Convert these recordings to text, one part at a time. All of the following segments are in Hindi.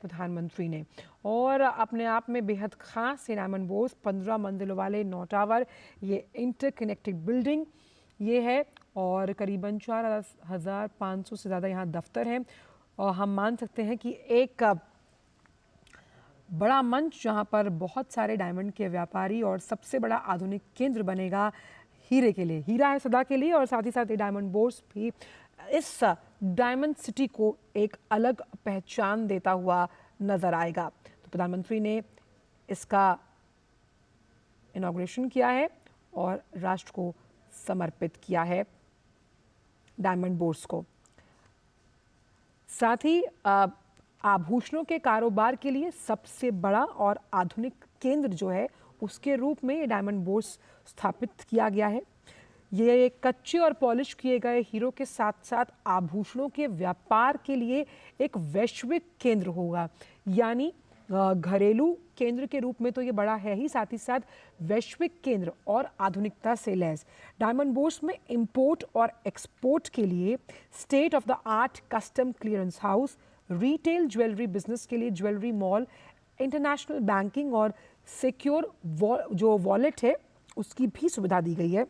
प्रधानमंत्री ने। और अपने आप में बेहद खास ये डायमंड बोर्स 15 मंजिलों वाले 9 टावर, ये इंटरकनेक्टेड बिल्डिंग ये है और करीबन 4,500 से ज़्यादा यहाँ दफ्तर हैं। और हम मान सकते हैं कि एक बड़ा मंच जहाँ पर बहुत सारे डायमंड के व्यापारी और सबसे बड़ा आधुनिक केंद्र बनेगा हीरे के लिए। हीरा है सदा के लिए और साथ ही साथ ये डायमंड बोर्स भी इस डायमंड सिटी को एक अलग पहचान देता हुआ नजर आएगा। तो प्रधानमंत्री ने इसका इनॉग्रेशन किया है और राष्ट्र को समर्पित किया है डायमंड बोर्स को। साथ ही आभूषणों के कारोबार के लिए सबसे बड़ा और आधुनिक केंद्र जो है उसके रूप में ये डायमंड बोर्स स्थापित किया गया है। ये कच्चे और पॉलिश किए गए हीरो के साथ साथ आभूषणों के व्यापार के लिए एक वैश्विक केंद्र होगा। यानी घरेलू केंद्र के रूप में तो ये बड़ा है ही, साथ ही साथ वैश्विक केंद्र और आधुनिकता से लैस। डायमंड बोर्स में इंपोर्ट और एक्सपोर्ट के लिए state of the art custom clearance house, retail jewellery business के लिए ज्वेलरी मॉल, इंटरनेशनल बैंकिंग और सिक्योर जो वॉलेट है उसकी भी सुविधा दी गई है।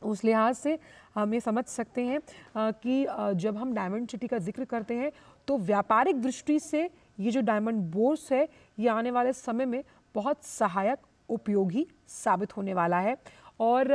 उस लिहाज से हम ये समझ सकते हैं कि जब हम डायमंड सिटी का जिक्र करते हैं तो व्यापारिक दृष्टि से ये जो डायमंड बोर्स है ये आने वाले समय में बहुत सहायक उपयोगी साबित होने वाला है। और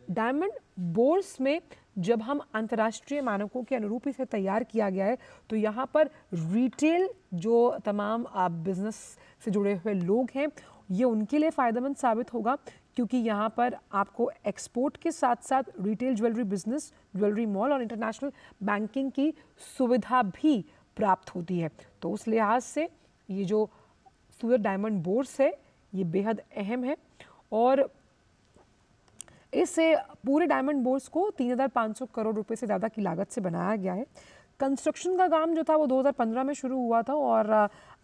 डायमंड बोर्स में जब हम अंतर्राष्ट्रीय मानकों के अनुरूप इसे तैयार किया गया है तो यहाँ पर रिटेल जो तमाम बिजनेस से जुड़े हुए लोग हैं ये उनके लिए फ़ायदेमंद साबित होगा, क्योंकि यहाँ पर आपको एक्सपोर्ट के साथ साथ retail jewellery business, jewellery mall और इंटरनेशनल बैंकिंग की सुविधा भी प्राप्त होती है। तो उस लिहाज से ये जो सूरत डायमंड बोर्स है ये बेहद अहम है और इससे पूरे डायमंड बोर्स को 3,500 करोड़ रुपए से ज़्यादा की लागत से बनाया गया है। कंस्ट्रक्शन का काम जो था वो 2015 में शुरू हुआ था और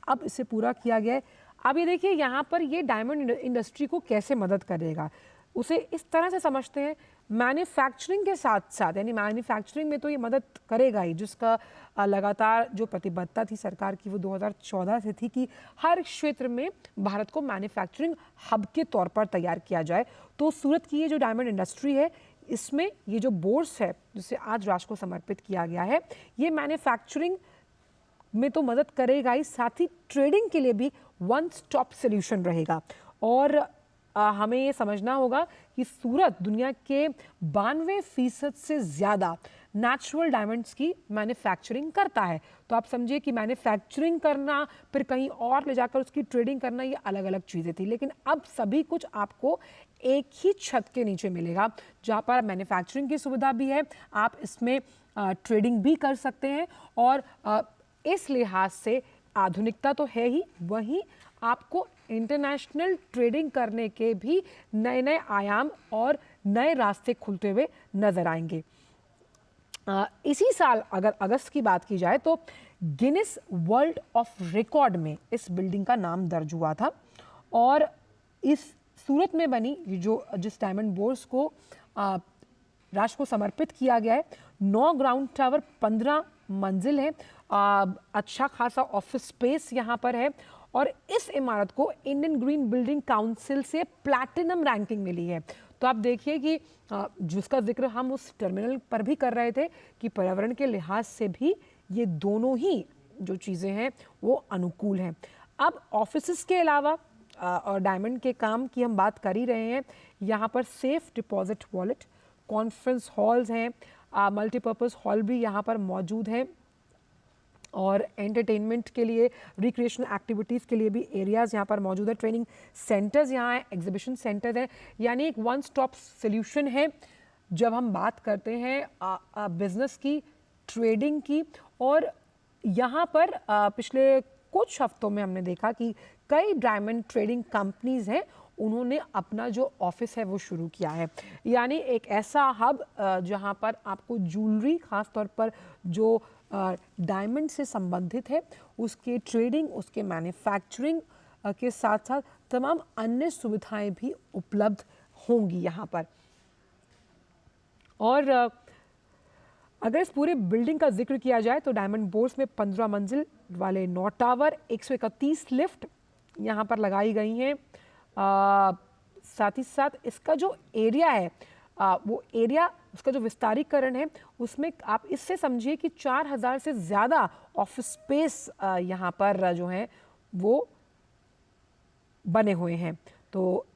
अब इसे पूरा किया गया है। अब ये देखिए यहाँ पर ये डायमंड इंडस्ट्री को कैसे मदद करेगा, उसे इस तरह से समझते हैं मैन्युफैक्चरिंग के साथ साथ, यानी मैन्युफैक्चरिंग में तो ये मदद करेगा ही, जिसका लगातार जो प्रतिबद्धता थी सरकार की वो 2014 से थी कि हर क्षेत्र में भारत को मैन्युफैक्चरिंग हब के तौर पर तैयार किया जाए। तो सूरत की ये जो डायमंड इंडस्ट्री है इसमें ये जो बोर्स है जिसे आज राष्ट्र को समर्पित किया गया है ये मैन्युफैक्चरिंग में तो मदद करेगा ही, साथ ही ट्रेडिंग के लिए भी वन स्टॉप सॉल्यूशन रहेगा। और हमें ये समझना होगा कि सूरत दुनिया के 92% से ज़्यादा नेचुरल डायमंड्स की मैन्युफैक्चरिंग करता है। तो आप समझिए कि मैन्युफैक्चरिंग करना फिर कहीं और ले जाकर उसकी ट्रेडिंग करना ये अलग अलग चीज़ें थी, लेकिन अब सभी कुछ आपको एक ही छत के नीचे मिलेगा, जहाँ पर मैन्युफैक्चरिंग की सुविधा भी है, आप इसमें ट्रेडिंग भी कर सकते हैं और इस लिहाज से आधुनिकता तो है ही, वहीं आपको इंटरनेशनल ट्रेडिंग करने के भी नए नए आयाम और नए रास्ते खुलते हुए नजर आएंगे। इसी साल अगर अगस्त की बात की जाए तो गिनीज वर्ल्ड ऑफ रिकॉर्ड में इस बिल्डिंग का नाम दर्ज हुआ था और इस सूरत में बनी जिस डायमंड बोर्स को राष्ट्र को समर्पित किया गया है 9 ग्राउंड टावर 15 मंजिल है, अच्छा खासा ऑफिस स्पेस यहाँ पर है और इस इमारत को इंडियन ग्रीन बिल्डिंग काउंसिल से प्लैटिनम रैंकिंग मिली है। तो आप देखिए कि जिसका जिक्र हम उस टर्मिनल पर भी कर रहे थे कि पर्यावरण के लिहाज से भी ये दोनों ही जो चीज़ें हैं वो अनुकूल हैं। अब ऑफिसेस के अलावा और डायमंड के काम की हम बात कर ही रहे हैं, यहाँ पर safe deposit wallet, conference halls हैं, मल्टीपर्पज़ हॉल भी यहाँ पर मौजूद हैं और एंटरटेनमेंट के लिए, रिक्रिएशनल एक्टिविटीज़ के लिए भी एरियाज़ यहाँ पर मौजूद है, ट्रेनिंग सेंटर्स यहाँ हैं, एग्जीबिशन सेंटर्स हैं, यानी एक वन स्टॉप सॉल्यूशन है जब हम बात करते हैं बिजनेस की, ट्रेडिंग की। और यहाँ पर पिछले कुछ हफ्तों में हमने देखा कि कई डायमंड ट्रेडिंग कंपनीज हैं उन्होंने अपना जो ऑफिस है वो शुरू किया है, यानी एक ऐसा हब जहाँ पर आपको ज्वेलरी खास तौर पर जो डायमंड से संबंधित है उसके ट्रेडिंग, उसके मैन्युफैक्चरिंग के साथ साथ तमाम अन्य सुविधाएं भी उपलब्ध होंगी यहाँ पर। और अगर इस पूरे बिल्डिंग का जिक्र किया जाए तो डायमंड बोर्स में 15 मंजिल वाले 9 टावर, 131 लिफ्ट यहाँ पर लगाई गई हैं। साथ ही साथ इसका जो एरिया है, वो एरिया, उसका जो विस्तारीकरण है, उसमें आप इससे समझिए कि 4000 से ज़्यादा ऑफिस स्पेस यहाँ पर जो है वो बने हुए हैं। तो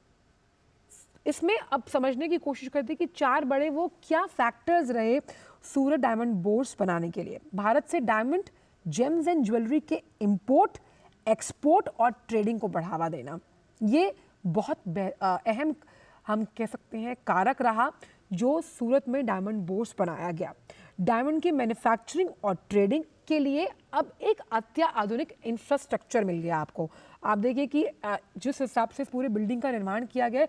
इसमें अब समझने की कोशिश करते हैं कि चार बड़े वो क्या फैक्टर्स रहे सूरत डायमंड बोर्स बनाने के लिए। भारत से डायमंड, जेम्स एंड ज्वेलरी के इंपोर्ट, एक्सपोर्ट और ट्रेडिंग को बढ़ावा देना, ये बहुत अहम हम कह सकते हैं कारक रहा जो सूरत में डायमंड बोर्स बनाया गया। डायमंड की मैन्युफैक्चरिंग और ट्रेडिंग के लिए अब एक अत्याधुनिक इंफ्रास्ट्रक्चर मिल गया आपको। आप देखिए कि जिस हिसाब से पूरे बिल्डिंग का निर्माण किया गया,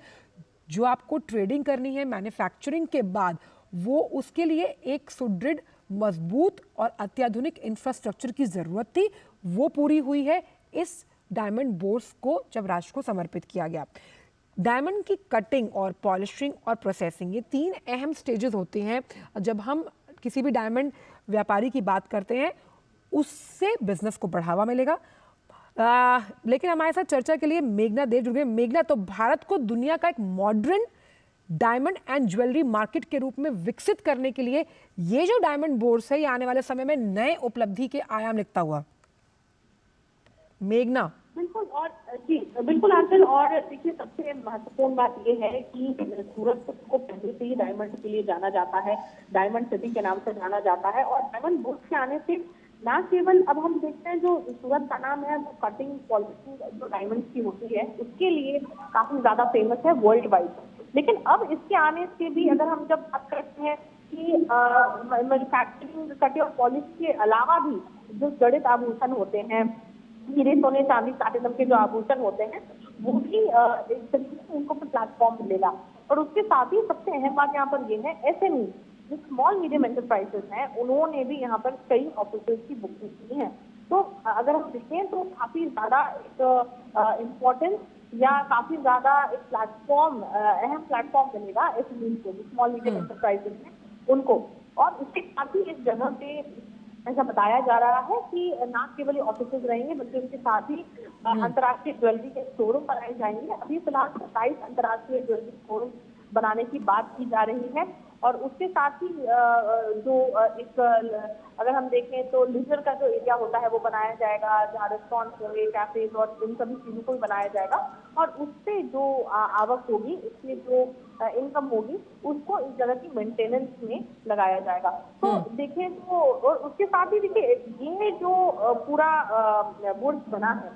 जो आपको ट्रेडिंग करनी है मैन्युफैक्चरिंग के बाद, वो उसके लिए एक सुदृढ़, मजबूत और अत्याधुनिक इंफ्रास्ट्रक्चर की ज़रूरत थी। वो पूरी हुई है इस डायमंड बोर्स को जब राष्ट्र को समर्पित किया गया। डायमंड की कटिंग और पॉलिशिंग और प्रोसेसिंग, ये 3 अहम स्टेजेस होते हैं जब हम किसी भी डायमंड व्यापारी की बात करते हैं। उससे बिजनेस को बढ़ावा मिलेगा। लेकिन हमारे साथ चर्चा के लिए मेघना देव जुड़ गए। मेघना, तो भारत को दुनिया का एक modern diamond and jewellery market के रूप में विकसित करने के लिए ये जो डायमंड बोर्स है, ये आने वाले समय में नए उपलब्धि के आयाम लिखता हुआ। मेघना। बिल्कुल, और जी बिल्कुल आंचल, और देखिए सबसे महत्वपूर्ण बात ये है कि सूरत को पहले से ही डायमंड के लिए जाना जाता है, डायमंड सिटी के नाम से जाना जाता है। और डायमंड बोर्स के आने से ना केवल अब हम देखते हैं जो सूरत का नाम है वो कटिंग पॉलिशिंग जो डायमंड की होती है उसके लिए काफी ज्यादा फेमस है वर्ल्ड वाइड। लेकिन अब इसके आने से भी अगर हम जब बात करते हैं कि मैन्युफैक्चरिंग, कटिंग और पॉलिश के अलावा भी जो जड़ित आभूषण होते हैं, हीरे सोने चांदी प्लैटिनम के जो आभूषण होते हैं, वो भी एक तरीके से उनको प्लेटफॉर्म मिलेगा। और उसके साथ ही सबसे अहम बात यहाँ पर ये है, एसएमई जो स्मॉल मीडियम एंटरप्राइजेस हैं, उन्होंने भी यहाँ पर कई ऑफिस की बुकिंग की है। तो अगर हम देखें तो काफी ज्यादा एक इम्पोर्टेंस या काफी ज्यादा एक प्लेटफॉर्म, अहम प्लेटफॉर्म मिलेगा एसएमई को, स्मॉल मीडियम एंटरप्राइजेस हैं उनको। और उसके साथ ही इस जगह पे ऐसा बताया जा रहा है कि न केवल ऑफिस रहेंगे बल्कि उसके साथ ही अंतर्राष्ट्रीय ज्वेलरी के शोरूम बनाए जाएंगे। अभी फिलहाल 27 अंतर्राष्ट्रीय ज्वेलरी शोरूम बनाने की बात की जा रही है। और उसके साथ ही जो एक अगर हम देखें तो लीजर का जो एरिया होता है वो बनाया जाएगा, जहाँ रेस्टोरेंट होंगे, कैफेज और इन सभी चीजों को भी बनाया जाएगा। और उससे जो आवक होगी, उससे जो इनकम होगी, उसको इस जगह की मेंटेनेंस में लगाया जाएगा। तो देखें तो, और उसके साथ ही देखिए ये जो पूरा बोर्ड बना है,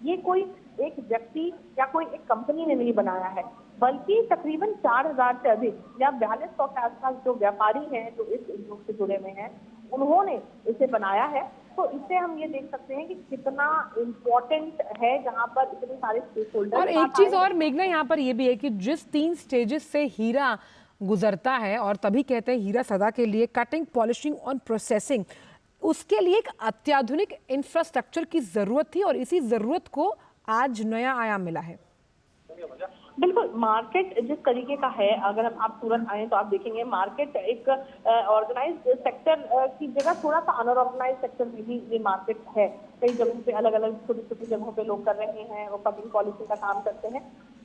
ये कोई एक व्यक्ति या कोई एक कंपनी ने नहीं बनाया है, बल्कि तकरीबन 4000 से अधिक या 4200 के आसपास जो व्यापारी हैं जो इस उद्योग से जुड़े हुए हैं, उन्होंने इसे बनाया है। तो इससे हम ये देख सकते हैं कि कितना इम्पोर्टेंट है जहाँ पर इतने सारे स्टेक होल्डर। और एक चीज और मेघना यहाँ पर ये भी है कि जिस 3 स्टेजेस से हीरा गुजरता है, और तभी कहते हैं हीरा सदा के लिए, कटिंग, पॉलिशिंग और प्रोसेसिंग, उसके लिए एक अत्याधुनिक इंफ्रास्ट्रक्चर की जरूरत थी और इसी जरूरत को आज नया आयाम मिला है। बिल्कुल, मार्केट जिस तरीके का है, अगर हम आप तुरंत आए तो आप देखेंगे मार्केट एक ऑर्गेनाइज्ड सेक्टर की जगह थोड़ा सा अनऑर्गेनाइज्ड सेक्टर में भी ये मार्केट है। कई जगहों पे अलग अलग छोटी छोटी जगहों पे लोग कर रहे हैं, वो कटिंग पॉलिसी का काम करते हैं,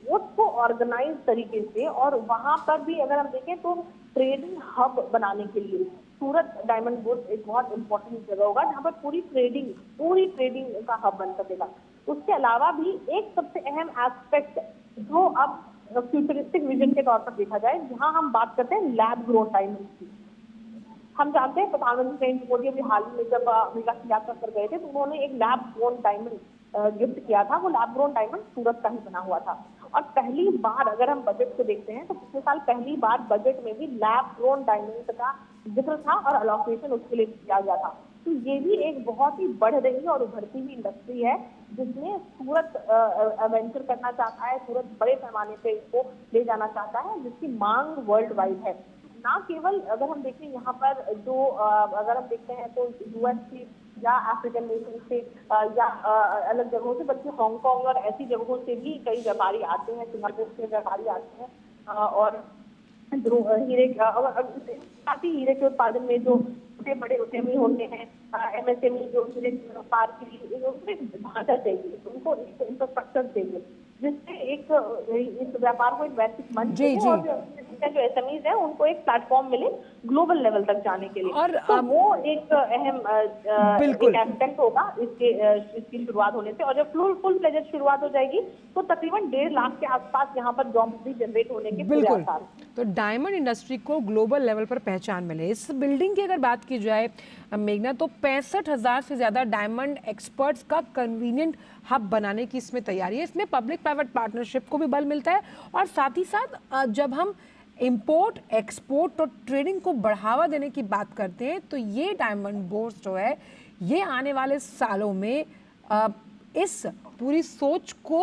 उसको ऑर्गेनाइज तरीके से। और वहां पर भी अगर हम देखें तो ट्रेडिंग हब बनाने के लिए सूरत डायमंड बोर्स एक बहुत इंपॉर्टेंट जगह होगा, जहाँ पर पूरी ट्रेडिंग का हब बन सकेगा। उसके अलावा भी एक सबसे अहम एस्पेक्ट जो अब फ्यूचरिस्टिक विजन के तौर पर देखा जाए, जहां हम बात करते हैं लैब ग्रोन डायमंड की। हम जानते हैं प्रधानमंत्री नरेंद्र मोदी अभी हाल ही में जब अमेरिका की यात्रा पर गए थे तो उन्होंने एक लैब ग्रोन डायमंड गिफ्ट किया था। वो लैब ग्रोन डायमंड सूरत का ही बना हुआ था। और पहली बार अगर हम बजट को देखते हैं तो पिछले साल पहली बार बजट में भी लैब ग्रोन डायमंड का जिक्र था और अलॉकेशन उसके लिए किया गया था। तो ये भी एक बहुत ही बढ़ रही और उभरती हुई इंडस्ट्री है जिसमें सूरत वेंचर करना चाहता है, सूरत बड़े पैमाने पे इसको ले जाना चाहता है, जिसकी मांग वर्ल्ड वाइड है। ना केवल अगर हम देखें यहाँ पर जो अगर हम देखते हैं तो यूएस से या अफ्रीकन नेशन से या अलग जगहों से, बल्कि हांगकांग और ऐसी जगहों से भी कई व्यापारी आते हैं, सिंगापुर से व्यापारी आते हैं और हीरे साथ ही हीरे के उत्पादन में जो छोटे बड़े उद्यमी होते हैं, एमएसएमई जो हीरे के व्यापार के लिए उन्हें ढांचा चाहिए, उनको एक इंफ्रास्ट्रक्चर चाहिए जिससे एक इस व्यापार को एक वैश्विक मंच जी मिले जी। और जो एसएमईज है उनको एक प्लेटफॉर्म मिले ग्लोबल लेवल तक जाने के लिए। और तो वो एक अहम बिल्कुल। एक एस्पेक्ट होगा इसकी शुरुआत होने से। और जब फुल फ्लेजेड शुरुआत हो जाएगी तो तकरीबन 1.5 लाख के आसपास यहाँ पर जॉब भी जनरेट होने के पूरे बिल्कुल। आसार। तो डायमंड इंडस्ट्री को ग्लोबल लेवल पर पहचान मिले। इस बिल्डिंग की अगर बात की जाए मेघना, तो 65,000 से ज़्यादा डायमंड एक्सपर्ट्स का कन्वीनियंट हब बनाने की इसमें तैयारी है। इसमें पब्लिक प्राइवेट पार्टनरशिप को भी बल मिलता है और साथ ही साथ जब हम इंपोर्ट एक्सपोर्ट और ट्रेडिंग को बढ़ावा देने की बात करते हैं तो ये डायमंड बोर्स जो है ये आने वाले सालों में इस पूरी सोच को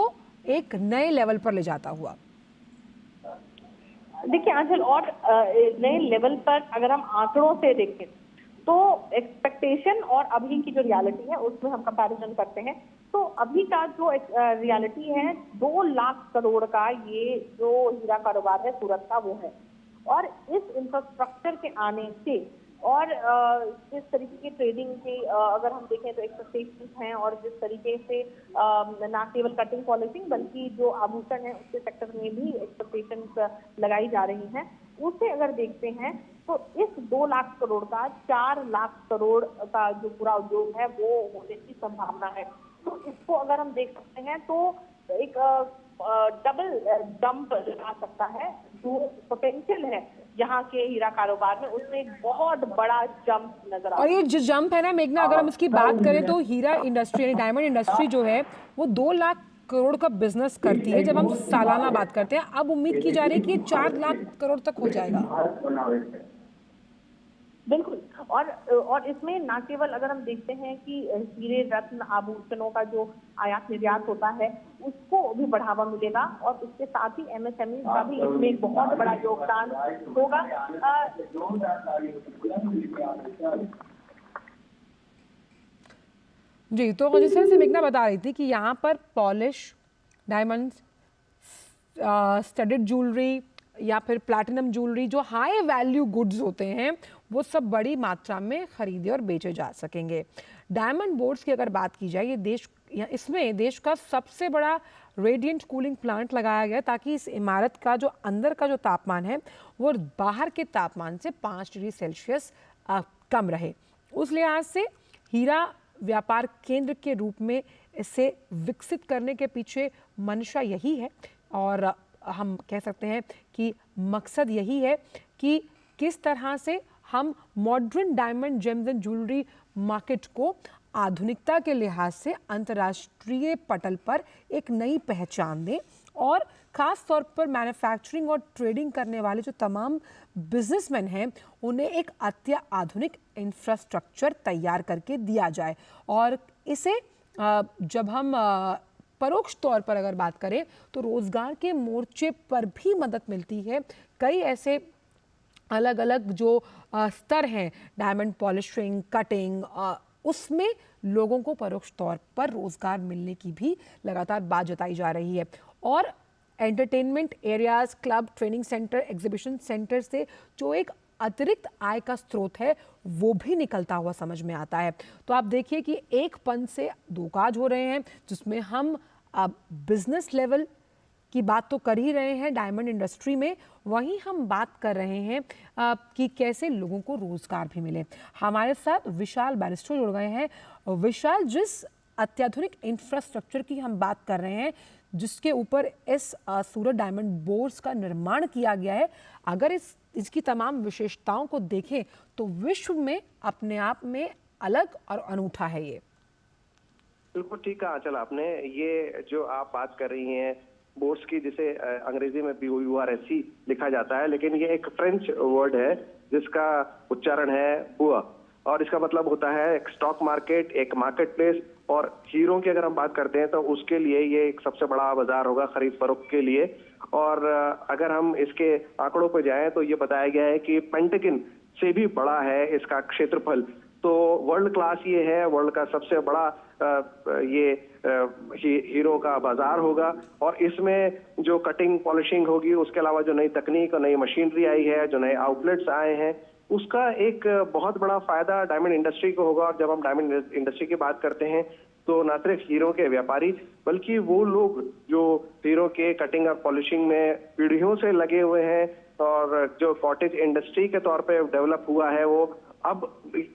एक नए लेवल पर ले जाता हुआ। देखिए आंचल, और नए लेवल पर अगर हम आंकड़ों से देखें तो एक्सपेक्टेशन और अभी की जो रियलिटी है उसमें हम कंपैरिजन करते हैं तो अभी का जो रियलिटी है 2 लाख करोड़ का ये जो हीरा कारोबार है सूरत का वो है। और इस इंफ्रास्ट्रक्चर के आने से और जिस तरीके की ट्रेडिंग की अगर हम देखें तो एक्सपेक्टेशंस हैं और जिस तरीके से ना केवल कटिंग पॉलिशिंग बल्कि जो आभूषण है उसके सेक्टर में भी एक्सपेक्टेशंस लगाई जा रही हैं, उसे अगर देखते हैं तो इस 2 लाख करोड़ का 4 लाख करोड़ का जो पूरा उद्योग है वो होने की संभावना है। तो इसको अगर हम देख सकते हैं तो एक डबल जंप लगा सकता है। जो पोटेंशियल है यहाँ के हीरा कारोबार में उसमें एक बहुत बड़ा जंप नजर आता है। और ये जो जंप है ना मेघना, अगर हम इसकी बात करें तो हीरा इंडस्ट्री यानी डायमंड इंडस्ट्री जो है वो 2 लाख करोड़ का बिजनेस करती है जब हम सालाना बात करते हैं। अब उम्मीद की जा रही है कि ये 4 लाख करोड़ तक हो जाएगा। बिल्कुल। और इसमें ना केवल अगर हम देखते हैं कि हीरे रत्न आभूषणों का जो आयात निर्यात होता है उसको भी बढ़ावा मिलेगा और इसके साथ ही एमएसएमई का भी इसमें एक बहुत बड़ा योगदान होगा। जी, तो जिस तरह से मेघना बता रही थी कि यहाँ पर पॉलिश, डायमंड, स्टडेड ज्वेलरी या फिर प्लैटिनम ज्वेलरी जो हाई वैल्यू गुड्स होते हैं वो सब बड़ी मात्रा में खरीदे और बेचे जा सकेंगे। डायमंड बोर्ड्स की अगर बात की जाए इसमें देश का सबसे बड़ा रेडिएंट कूलिंग प्लांट लगाया गया ताकि इस इमारत का जो अंदर का जो तापमान है वो बाहर के तापमान से 5 डिग्री सेल्सियस कम रहे। उस लिहाज से हीरा व्यापार केंद्र के रूप में इसे विकसित करने के पीछे मंशा यही है और हम कह सकते हैं कि मकसद यही है कि किस तरह से हम modern diamond James and jewellery market को आधुनिकता के लिहाज से अंतर्राष्ट्रीय पटल पर एक नई पहचान दें और ख़ास तौर पर मैन्युफैक्चरिंग और ट्रेडिंग करने वाले जो तमाम बिजनेसमैन हैं उन्हें एक अत्याधुनिक इंफ्रास्ट्रक्चर तैयार करके दिया जाए। और इसे जब हम परोक्ष तौर पर अगर बात करें तो रोज़गार के मोर्चे पर भी मदद मिलती है। कई ऐसे अलग अलग जो स्तर हैं डायमंड पॉलिशिंग, कटिंग, उसमें लोगों को परोक्ष तौर पर रोज़गार मिलने की भी लगातार बात जताई जा रही है। और entertainment areas, club, training centre, exhibition centre से जो एक अतिरिक्त आय का स्रोत है वो भी निकलता हुआ समझ में आता है। तो आप देखिए कि एक पन से दो काज हो रहे हैं जिसमें हम अब बिजनेस लेवल की बात तो कर ही रहे हैं डायमंड इंडस्ट्री में, वहीं हम बात कर रहे हैं कि कैसे लोगों को रोजगार भी मिले। हमारे साथ विशाल बैरिस्टो जुड़ गए हैं। विशाल, जिस अत्याधुनिक इंफ्रास्ट्रक्चर की हम बात कर रहे हैं जिसके ऊपर इस सूरत डायमंड बोर्ड्स का निर्माण किया गया है, अगर इसकी तमाम विशेषताओं को देखें तो विश्व में अपने आप में अलग और अनूठा है ये। बिल्कुल ठीक कहा आंचल आपने। ये जो आप बात कर रही हैं बोर्ड्स की, जिसे अंग्रेजी में BOURS लिखा जाता है, लेकिन ये एक फ्रेंच वर्ड है जिसका उच्चारण है बुआ, और इसका मतलब होता है एक स्टॉक मार्केट, एक मार्केट प्लेस। और हीरों की अगर हम बात करते हैं तो उसके लिए ये एक सबसे बड़ा बाजार होगा खरीद फरोख्त के लिए। और अगर हम इसके आंकड़ों पर जाएं तो ये बताया गया है कि पेंटागन से भी बड़ा है इसका क्षेत्रफल। तो वर्ल्ड क्लास ये है, वर्ल्ड का सबसे बड़ा ये हीरो का बाजार होगा। और इसमें जो कटिंग पॉलिशिंग होगी, उसके अलावा जो नई तकनीक और नई मशीनरी आई है, जो नए आउटलेट्स आए हैं, उसका एक बहुत बड़ा फायदा डायमंड इंडस्ट्री को होगा। और जब हम डायमंड इंडस्ट्री की बात करते हैं तो न सिर्फ हीरो के व्यापारी बल्कि वो लोग जो हीरो के कटिंग और पॉलिशिंग में पीढ़ियों से लगे हुए हैं और जो कॉटेज इंडस्ट्री के तौर पे डेवलप हुआ है, वो अब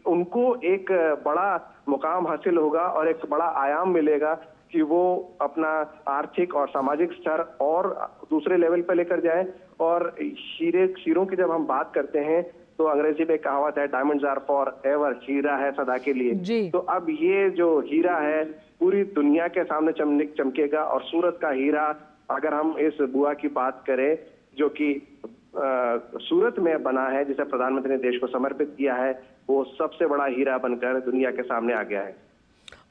उनको एक बड़ा मुकाम हासिल होगा और एक बड़ा आयाम मिलेगा कि वो अपना आर्थिक और सामाजिक स्तर और दूसरे लेवल पर लेकर जाए। और हीरों की जब हम बात करते हैं तो अंग्रेजी में कहावत है, डायमंड्स आर फॉर एवर, हीरा है सदा के लिए। तो अब ये जो हीरा है पूरी दुनिया के सामने चमकेगा। और सूरत का हीरा, अगर हम इस बुआ की बात करें जो कि सूरत में बना है, जिसे प्रधानमंत्री ने देश को समर्पित किया है, वो सबसे बड़ा हीरा बनकर दुनिया के सामने आ गया है।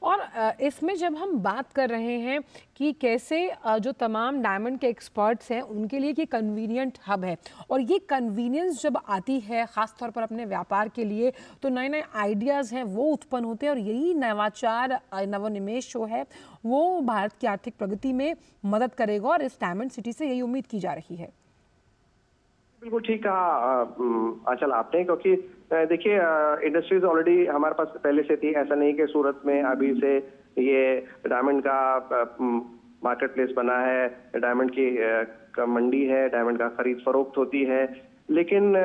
और इसमें जब हम बात कर रहे हैं कि कैसे जो तमाम डायमंड के एक्सपर्ट्स हैं उनके लिए कि कन्वीनियंट हब है, और ये कन्वीनियंस जब आती है ख़ास तौर पर अपने व्यापार के लिए, तो नए नए आइडियाज़ हैं वो उत्पन्न होते हैं। और यही नवाचार नवोन्मेष जो है वो भारत की आर्थिक प्रगति में मदद करेगा, और इस डायमंड सिटी से यही उम्मीद की जा रही है। बिल्कुल ठीक कहा आंचल आपने, क्योंकि देखिए इंडस्ट्रीज ऑलरेडी हमारे पास पहले से थी। ऐसा नहीं कि सूरत में अभी से ये डायमंड का मार्केट प्लेस बना है, डायमंड की मंडी है, डायमंड का खरीद फरोख्त होती है। लेकिन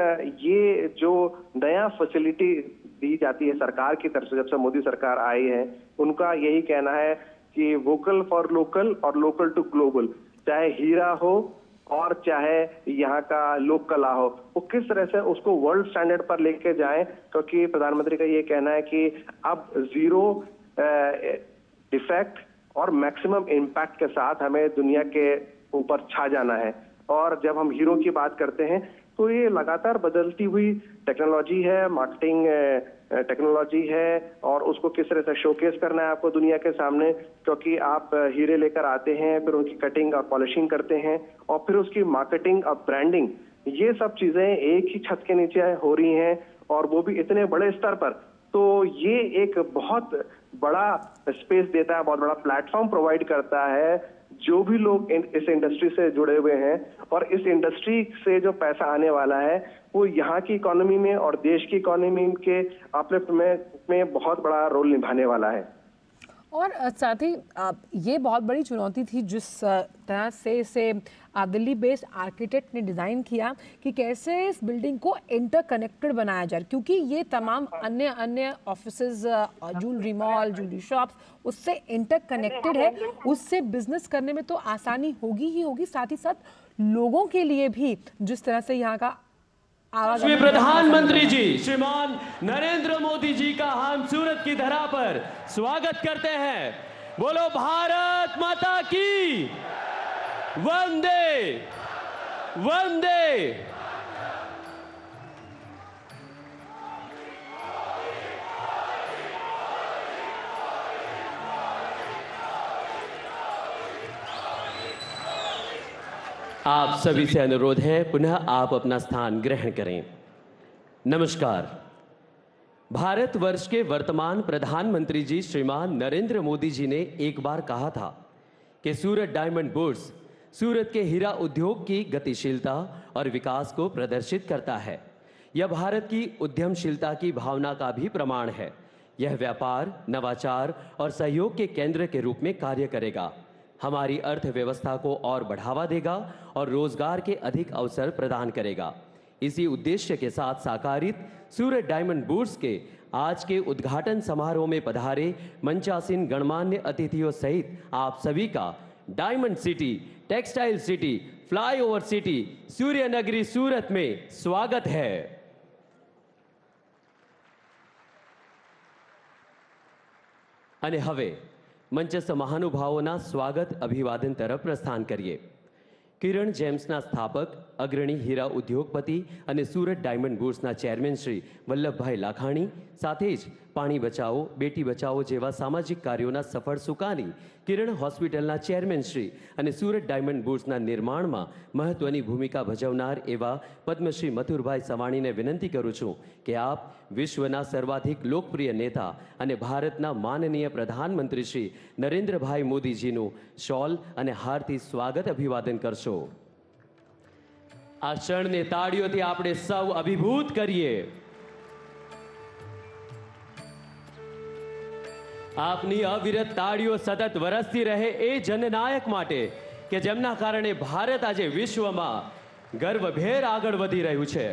ये जो नया फैसिलिटी दी जाती है सरकार की तरफ से, जब से मोदी सरकार आई है, उनका यही कहना है कि वोकल फॉर लोकल और लोकल टू ग्लोबल। चाहे हीरा हो और चाहे यहाँ का लोक कला हो, वो किस तरह से उसको वर्ल्ड स्टैंडर्ड पर लेके जाएं। क्योंकि प्रधानमंत्री का ये कहना है कि अब जीरो डिफेक्ट और मैक्सिमम इम्पैक्ट के साथ हमें दुनिया के ऊपर छा जाना है। और जब हम हीरो की बात करते हैं तो ये लगातार बदलती हुई टेक्नोलॉजी है, मार्केटिंग टेक्नोलॉजी है, और उसको किस तरह से शोकेस करना है आपको दुनिया के सामने। क्योंकि आप हीरे लेकर आते हैं, फिर उनकी कटिंग और पॉलिशिंग करते हैं, और फिर उसकी मार्केटिंग और ब्रांडिंग, ये सब चीजें एक ही छत के नीचे हो रही हैं, और वो भी इतने बड़े स्तर पर। तो ये एक बहुत बड़ा स्पेस देता है, बहुत बड़ा प्लेटफॉर्म प्रोवाइड करता है जो भी लोग इस इंडस्ट्री से जुड़े हुए हैं। और इस इंडस्ट्री से जो पैसा आने वाला है वो यहाँ की इकोनॉमी में और देश की इकोनॉमी के अपलिफ्ट में बहुत बड़ा रोल निभाने वाला है। और साथ ही ये बहुत बड़ी चुनौती थी जिस तरह से इसे दिल्ली बेस्ड आर्किटेक्ट ने डिज़ाइन किया कि कैसे इस बिल्डिंग को इंटरकनेक्टेड बनाया जाए, क्योंकि ये तमाम अन्य offices, jewellery mall, jewellery shops उससे इंटरकनेक्टेड है। उससे बिजनेस करने में तो आसानी होगी ही होगी, साथ ही साथ लोगों के लिए भी जिस तरह से यहाँ का श्री प्रधानमंत्री जी श्रीमान नरेंद्र मोदी जी का हम सूरत की धरा पर स्वागत करते हैं। बोलो भारत माता की वंदे वंदे। आप सभी से अनुरोध है पुनः आप अपना स्थान ग्रहण करें। नमस्कार। भारतवर्ष के वर्तमान प्रधानमंत्री जी श्रीमान नरेंद्र मोदी जी ने एक बार कहा था कि सूरत डायमंड बुर्स सूरत के हीरा उद्योग की गतिशीलता और विकास को प्रदर्शित करता है। यह भारत की उद्यमशीलता की भावना का भी प्रमाण है। यह व्यापार, नवाचार और सहयोग के केंद्र के रूप में कार्य करेगा, हमारी अर्थव्यवस्था को और बढ़ावा देगा और रोजगार के अधिक अवसर प्रदान करेगा। इसी उद्देश्य के साथ साकारित सूरत डायमंड बुर्स के आज के उद्घाटन समारोह में पधारे मंचासीन गणमान्य अतिथियों सहित आप सभी का diamond city, textile city, flyover city, सूर्य नगरी सूरत में स्वागत है। અને હવે મંચસ્થ મહાનુભાવોના સ્વાગત અભિવાદન તરફ પ્રસ્થાન કરીએ। કિરણ જેમ્સના સ્થાપક અગ્રણી હીરા ઉદ્યોગપતિ અને સુરત ડાયમંડ બુર્સના ચેરમેન શ્રી વલ્લભભાઈ લાખાણી, સાથે જ પાણી બચાવો, બેટી બચાવો જેવા સામાજિક કાર્યોના સફળ સુકાની, કિરણ હોસ્પિટલના ચેરમેન શ્રી અને સુરત ડાયમંડ બુર્સના નિર્માણમાં મહત્વની ભૂમિકા ભજવનાર એવા પદ્મશ્રી મથુરભાઈ સવાણીને વિનંતી કરું છું કે આપ વિશ્વના સર્વાધિક લોકપ્રિય નેતા અને ભારતના માનનીય પ્રધાનમંત્રી શ્રી નરેન્દ્રભાઈ મોદીજીનું શોલ અને હારથી સ્વાગત અભિવાદન કરશો. આ ક્ષણને તાળીઓથી આપણે સૌ અભિભૂત કરીએ. આપની અવિરત તાળીઓ સતત વરસતી રહે એ જનનાયક માટે કે જેમના કારણે ભારત આજે વિશ્વમાં ગર્વભેર આગળ વધી રહ્યું છે.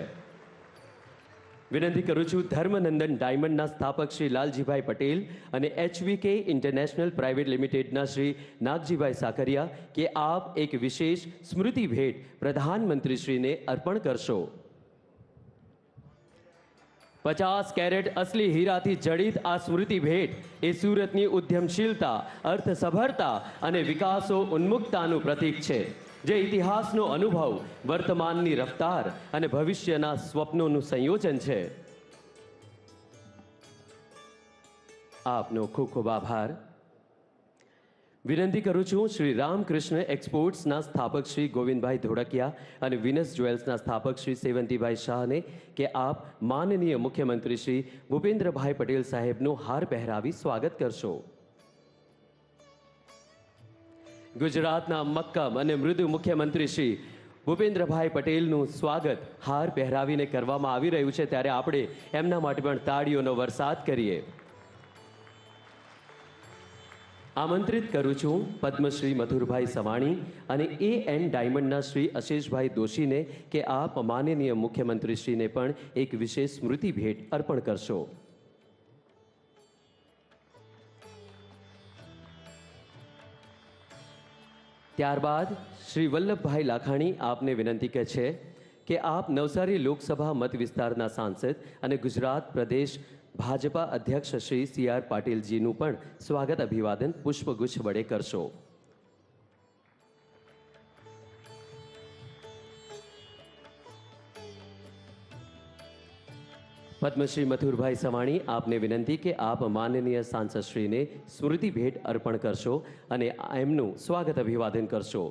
વિનંતી કરું છું ધર્મનંદન ડાયમંડના સ્થાપક શ્રી લાલજીભાઈ પટેલ અને HVK ઇન્ટરનેશનલ પ્રાઇવેટ લિમિટેડના શ્રી નાગજીભાઈ સાકરિયા કે આપ એક વિશેષ સ્મૃતિ ભેટ પ્રધાનમંત્રીશ્રીને અર્પણ કરશો. 50 કેરેટ અસલી હીરાથી જડિત આ સ્મૃતિ ભેટ એ સુરતની ઉદ્યમશીલતા, અર્થસભરતા અને વિકાસો ઉન્મુક્તાનું પ્રતીક છે, જે ઇતિહાસનો અનુભવ, વર્તમાનની રફતાર અને ભવિષ્યના સ્વપ્નોનું સંયોજન છે. આપનો ખૂબ ખૂબ આભાર. વિનંતી કરું છું શ્રી રામકૃષ્ણ એક્સપોર્ટ્સના સ્થાપક શ્રી ગોવિંદભાઈ ધોળકિયા અને વિનસ જ્વેલ્સના સ્થાપક શ્રી સેવંતીભાઈ શાહને કે આપ માનનીય મુખ્યમંત્રી શ્રી ભૂપેન્દ્રભાઈ પટેલ સાહેબનું હાર પહેરાવી સ્વાગત કરશો. ગુજરાતના મક્કમ અને મૃદુ મુખ્યમંત્રી શ્રી ભૂપેન્દ્રભાઈ પટેલનું સ્વાગત હાર પહેરાવીને કરવામાં આવી રહ્યું છે, ત્યારે આપણે એમના માટે પણ તાળીઓનો વરસાદ કરીએ. આમંત્રિત કરું છું પદ્મશ્રી મથુરભાઈ સવાણી અને AN ડાયમંડના શ્રી અશેષભાઈ દોશીને કે આપ માનનીય મુખ્યમંત્રીશ્રીને પણ એક વિશેષ સ્મૃતિ ભેટ અર્પણ કરશો. ત્યારબાદ શ્રી વલ્લભભાઈ લાખાણી આપને વિનંતી છે કે આપ નવસારી લોકસભા મત વિસ્તારના સાંસદ અને ગુજરાત પ્રદેશ ભાજપા અધ્યક્ષ શ્રી CR પાટીલજીનું પણ સ્વાગત અભિવાદન પુષ્પગુચ્છ વડે કરશો. પદ્મશ્રી મથુરભાઈ સવાણી આપને વિનંતી કે આપ માનનીય સાંસદશ્રીને સ્મૃતિ ભેટ અર્પણ કરશો અને એમનું સ્વાગત અભિવાદન કરશો.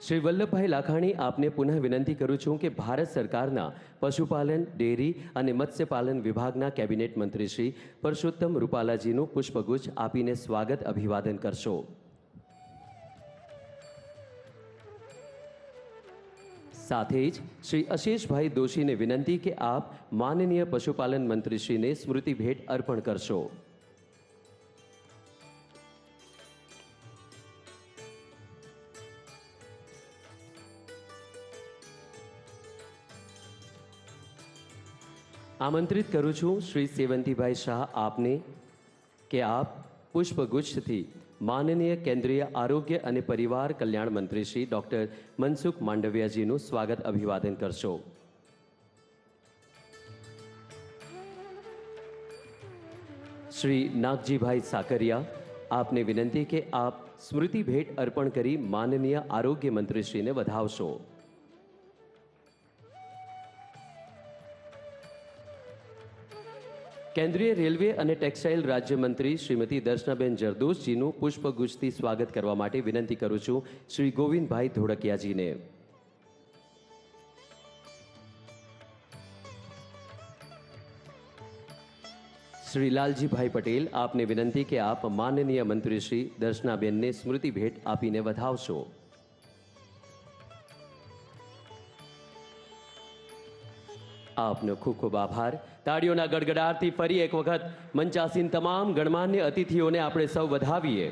શ્રી વલ્લભભાઈ લાખાણી આપને પુનઃ વિનંતી કરું છું કે ભારત સરકારના પશુપાલન, ડેરી અને મત્સ્યપાલન વિભાગના કેબિનેટ મંત્રી શ્રી પરસોત્તમ રૂપાલાજીનું પુષ્પગુચ્છ આપીને સ્વાગત અભિવાદન કરશો. સાથે જ શ્રી અશેષભાઈ દોશીને વિનંતી કે આપ માનનીય પશુપાલન મંત્રીશ્રીને સ્મૃતિ ભેટ અર્પણ કરશો. આમંત્રિત કરું છું શ્રી સેવંતીભાઈ શાહ આપને કે આપ પુષ્પગુચ્છથી માનનીય કેન્દ્રીય આરોગ્ય અને પરિવાર કલ્યાણ મંત્રી શ્રી ડૉક્ટર મનસુખ માંડવિયાજીનું સ્વાગત અભિવાદન કરશો. શ્રી નાગજીભાઈ સાકરિયા આપને વિનંતી કે આપ સ્મૃતિ ભેટ અર્પણ કરી માનનીય આરોગ્ય મંત્રીશ્રીને વધાવશો. કેન્દ્રીય રેલવે અને ટેક્સટાઇલ રાજ્યમંત્રી શ્રીમતી દર્શનાબેન જરદોશજીનું પુષ્પગુચ્છથી સ્વાગત કરવા માટે વિનંતી કરું છું શ્રી ગોવિંદભાઈ ધોળકિયાજીને. શ્રી લાલજીભાઈ પટેલ આપને વિનંતી કે આપ માનનીય મંત્રી શ્રી દર્શનાબેનને સ્મૃતિ ભેટ આપીને વધાવશો. આપનો ખૂબ ખૂબ આભાર. તાળીઓના ગડગડાટથી ફરી એક વખત મંચાસીન તમામ ગણમાન્ય અતિથિઓને આપણે સૌ વધાવીએ.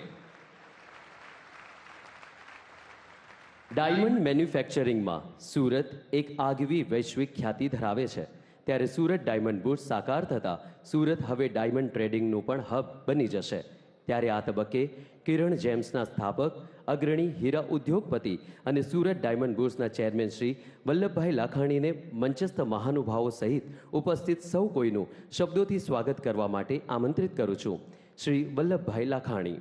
ડાયમંડ મેન્યુફેક્ચરિંગમાં સુરત એક આગવી વૈશ્વિક ખ્યાતિ ધરાવે છે, ત્યારે સુરત ડાયમંડ બુર્સ સાકાર થતાં સુરત હવે ડાયમંડ ટ્રેડિંગનું પણ હબ બની જશે. ત્યારે આ તબક્કે કિરણ જેમ્સના સ્થાપક, અગ્રણી હીરા ઉદ્યોગપતિ અને સુરત ડાયમંડ બુર્સના ચેરમેન શ્રી વલ્લભભાઈ લાખાણીને મંચસ્થ મહાનુભાવો સહિત ઉપસ્થિત સૌ કોઈનું શબ્દોથી સ્વાગત કરવા માટે આમંત્રિત કરું છું. શ્રી વલ્લભભાઈ લાખાણી.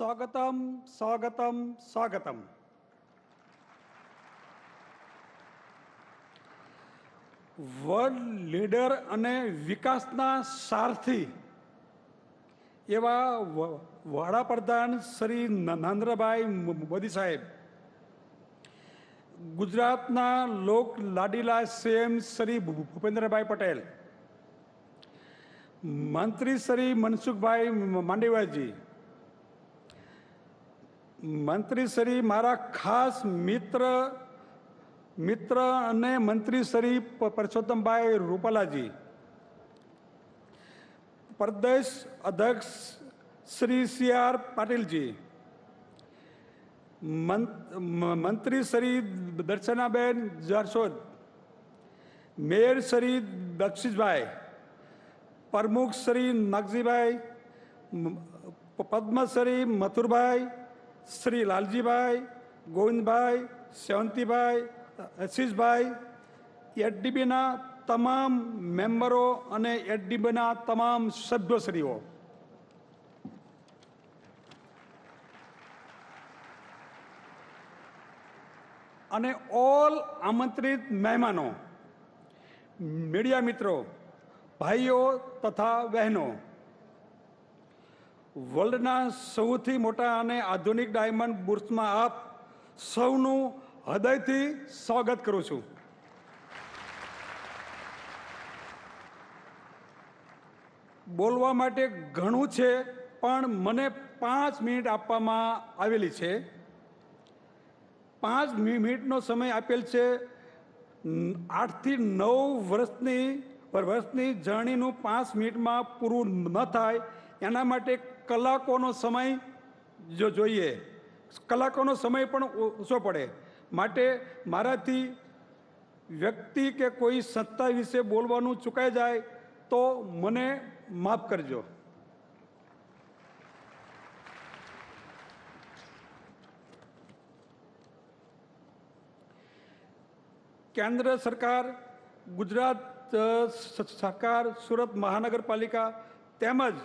સ્વાગતમ સ્વાગતમ સ્વાગતમ. વર્લ્ડ લીડર અને વિકાસના સારથી એવા વડાપ્રધાન શ્રી નરેન્દ્રભાઈ મોદી સાહેબ, ગુજરાતના લોક લાડીલા સીએમ શ્રી ભૂપેન્દ્રભાઈ પટેલ, મંત્રી શ્રી મનસુખભાઈ માંડવિયાજી, મંત્રી શ્રી મારા ખાસ મિત્ર અને મંત્રી શ્રી પરસોત્તમભાઈ રૂપાલાજી, પ્રદેશ અધ્યક્ષ શ્રી CR પાટીલજી, મંત્રી શ્રી દર્શનાબેન જારસોદ, મેયર શ્રી દક્ષિશભાઈ, પ્રમુખ શ્રી નાગજીભાઈ, પદ્મશ્રી મથુરભાઈ, શ્રી લાલજીભાઈ, ગોવિંદભાઈ, સેવંતીભાઈ, આશીષભાઈ, એડીબીના તમામ મેમ્બરો અને એડીબીના તમામ સભ્યશ્રીઓ, અને ઓલ આમંત્રિત મહેમાનો, મીડિયા મિત્રો, ભાઈઓ તથા બહેનો, વર્લ્ડના સૌથી મોટા અને આધુનિક ડાયમંડ બુર્સમાં આપ સૌનું હૃદયથી સ્વાગત કરું છું. બોલવા માટે ઘણું છે, પણ મને 5 મિનિટ આપવામાં આવેલી છે. 5 મિનિટનો સમય આપેલ છે. 8 થી 9 વર્ષની જર્નીનું 5 મિનિટમાં પૂરું ન થાય, એના માટે કલાકોનો સમય જોઈએ. કલાકોનો સમય પણ ઓછો પડે. માટે મારાથી વ્યક્તિ કે કોઈ સત્તા વિશે બોલવાનું ચૂકાઈ જાય તો મને માફ કરજો. કેન્દ્ર સરકાર, ગુજરાત સરકાર, સુરત મહાનગરપાલિકા તેમજ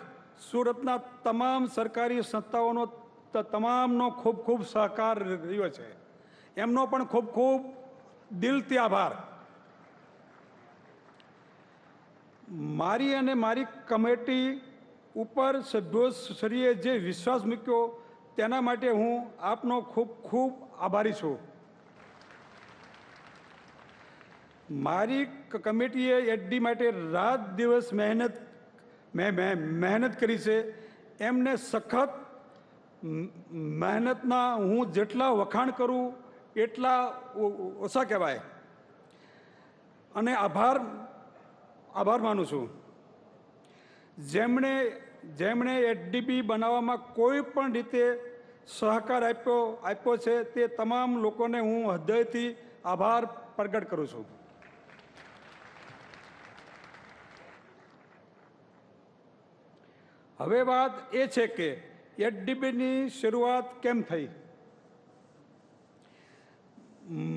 સુરતના તમામ સરકારી સંસ્થાઓનો તમામનો ખૂબ ખૂબ સહકાર રહ્યો છે. એમનો પણ ખૂબ ખૂબ દિલથી આભાર. મારી અને મારી કમિટી ઉપર સભ્યોશ્રીએ જે વિશ્વાસ મૂક્યો તેના માટે હું આપનો ખૂબ ખૂબ આભારી છું. મારી કમિટીએ એડી માટે રાત દિવસ મહેનત કરી છે. એમને સખત મહેનતના હું જેટલા વખાણ કરું એટલા ઓછા કહેવાય, અને આભાર માનું છું. જેમણે એડીબી બનાવવામાં કોઈ પણ રીતે સહકાર આપ્યો છે તે તમામ લોકોને હું હૃદયથી આભાર પ્રગટ કરું છું. હવે વાત એ છે કે એડીબીની શરૂઆત કેમ થઈ.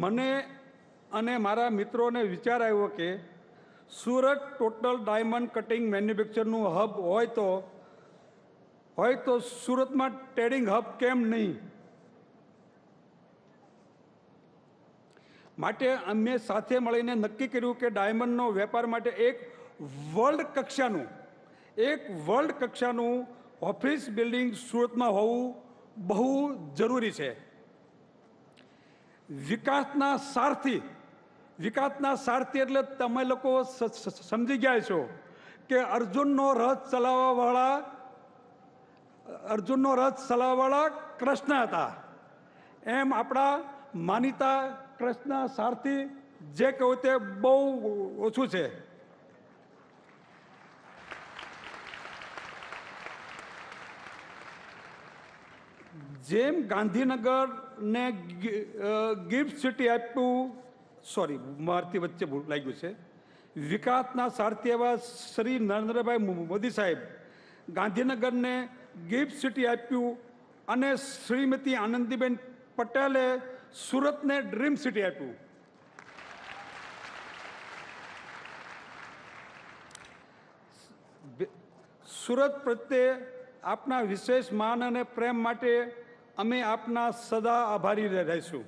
મને અને મારા મિત્રોને વિચાર આવ્યો કે સુરત ટોટલ ડાયમંડ કટિંગ મેન્યુફેક્ચરનું હબ હોય તો સુરતમાં ટ્રેડિંગ હબ કેમ નહીં. માટે અમે સાથે મળીને નક્કી કર્યું કે ડાયમંડનો વેપાર માટે એક વર્લ્ડ કક્ષાનું ઓફિસ બિલ્ડિંગ સુરતમાં હોવું બહુ જરૂરી છે. વિકાસના સારથી એટલે તમે લોકો સમજી ગયા છો કે અર્જુનનો રથ ચલાવવાવાળા કૃષ્ણ હતા. એમ આપણા માનીતા કૃષ્ણ સારથી જે કહું તે બહુ ઓછું છે. જેમ ગાંધીનગરને ગિફ્ટ સિટી આપ્યું, સોરી મારથી વચ્ચે લાગ્યું છે, વિકાસના સારથી એવા શ્રી નરેન્દ્રભાઈ મોદી સાહેબ ગાંધીનગરને ગિફ્ટ સિટી આપ્યું, અને શ્રીમતી આનંદીબેન પટેલે સુરતને ડ્રીમ સિટી આપ્યું. સુરત પ્રત્યે આપના વિશેષ માન અને પ્રેમ માટે અમે આપના સદા આભારી રહીશું.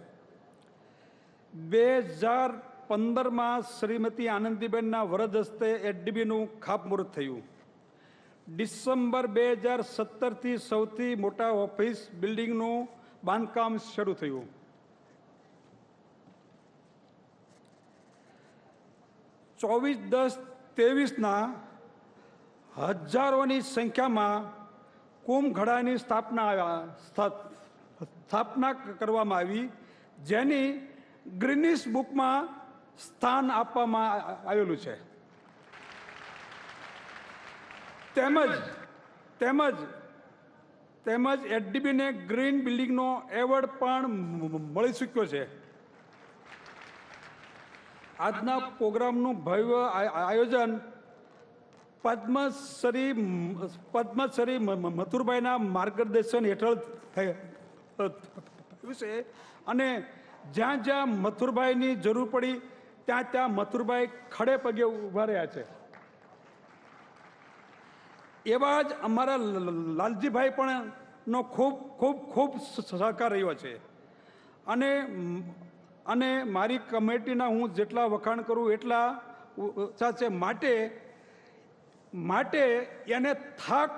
2015માં શ્રીમતી આનંદીબેનના વરદ હસ્તે એચડીબીનું ખાતમુહૂર્ત થયું. ડિસેમ્બર 2017થી સૌથી મોટા ઓફિસ બિલ્ડિંગનું બાંધકામ શરૂ થયું. 24/10/23ના હજારોની સંખ્યામાં કુંભઘડાની સ્થાપના કરવામાં આવી, જેની ગ્રીનિસ બુકમાં સ્થાન આપવામાં આવેલું છે. તેમજ એચડીબીને ગ્રીન બિલ્ડિંગનો એવોર્ડ પણ મળી ચૂક્યો છે. આજના પ્રોગ્રામનું ભવ્ય આયોજન પદ્મશ્રી મથુરભાઈના માર્ગદર્શન હેઠળ થયું છે અને જ્યાં જ્યાં મથુરભાઈની જરૂર પડી ત્યાં મથુરભાઈ ખડે પગે ઊભા રહ્યા છે. એવા જ અમારા લાલજીભાઈ પણ નો ખૂબ ખૂબ ખૂબ સહકાર રહ્યો છે અને મારી કમિટીના હું જેટલા વખાણ કરું એટલા ઓછા છે. માટે એને થાક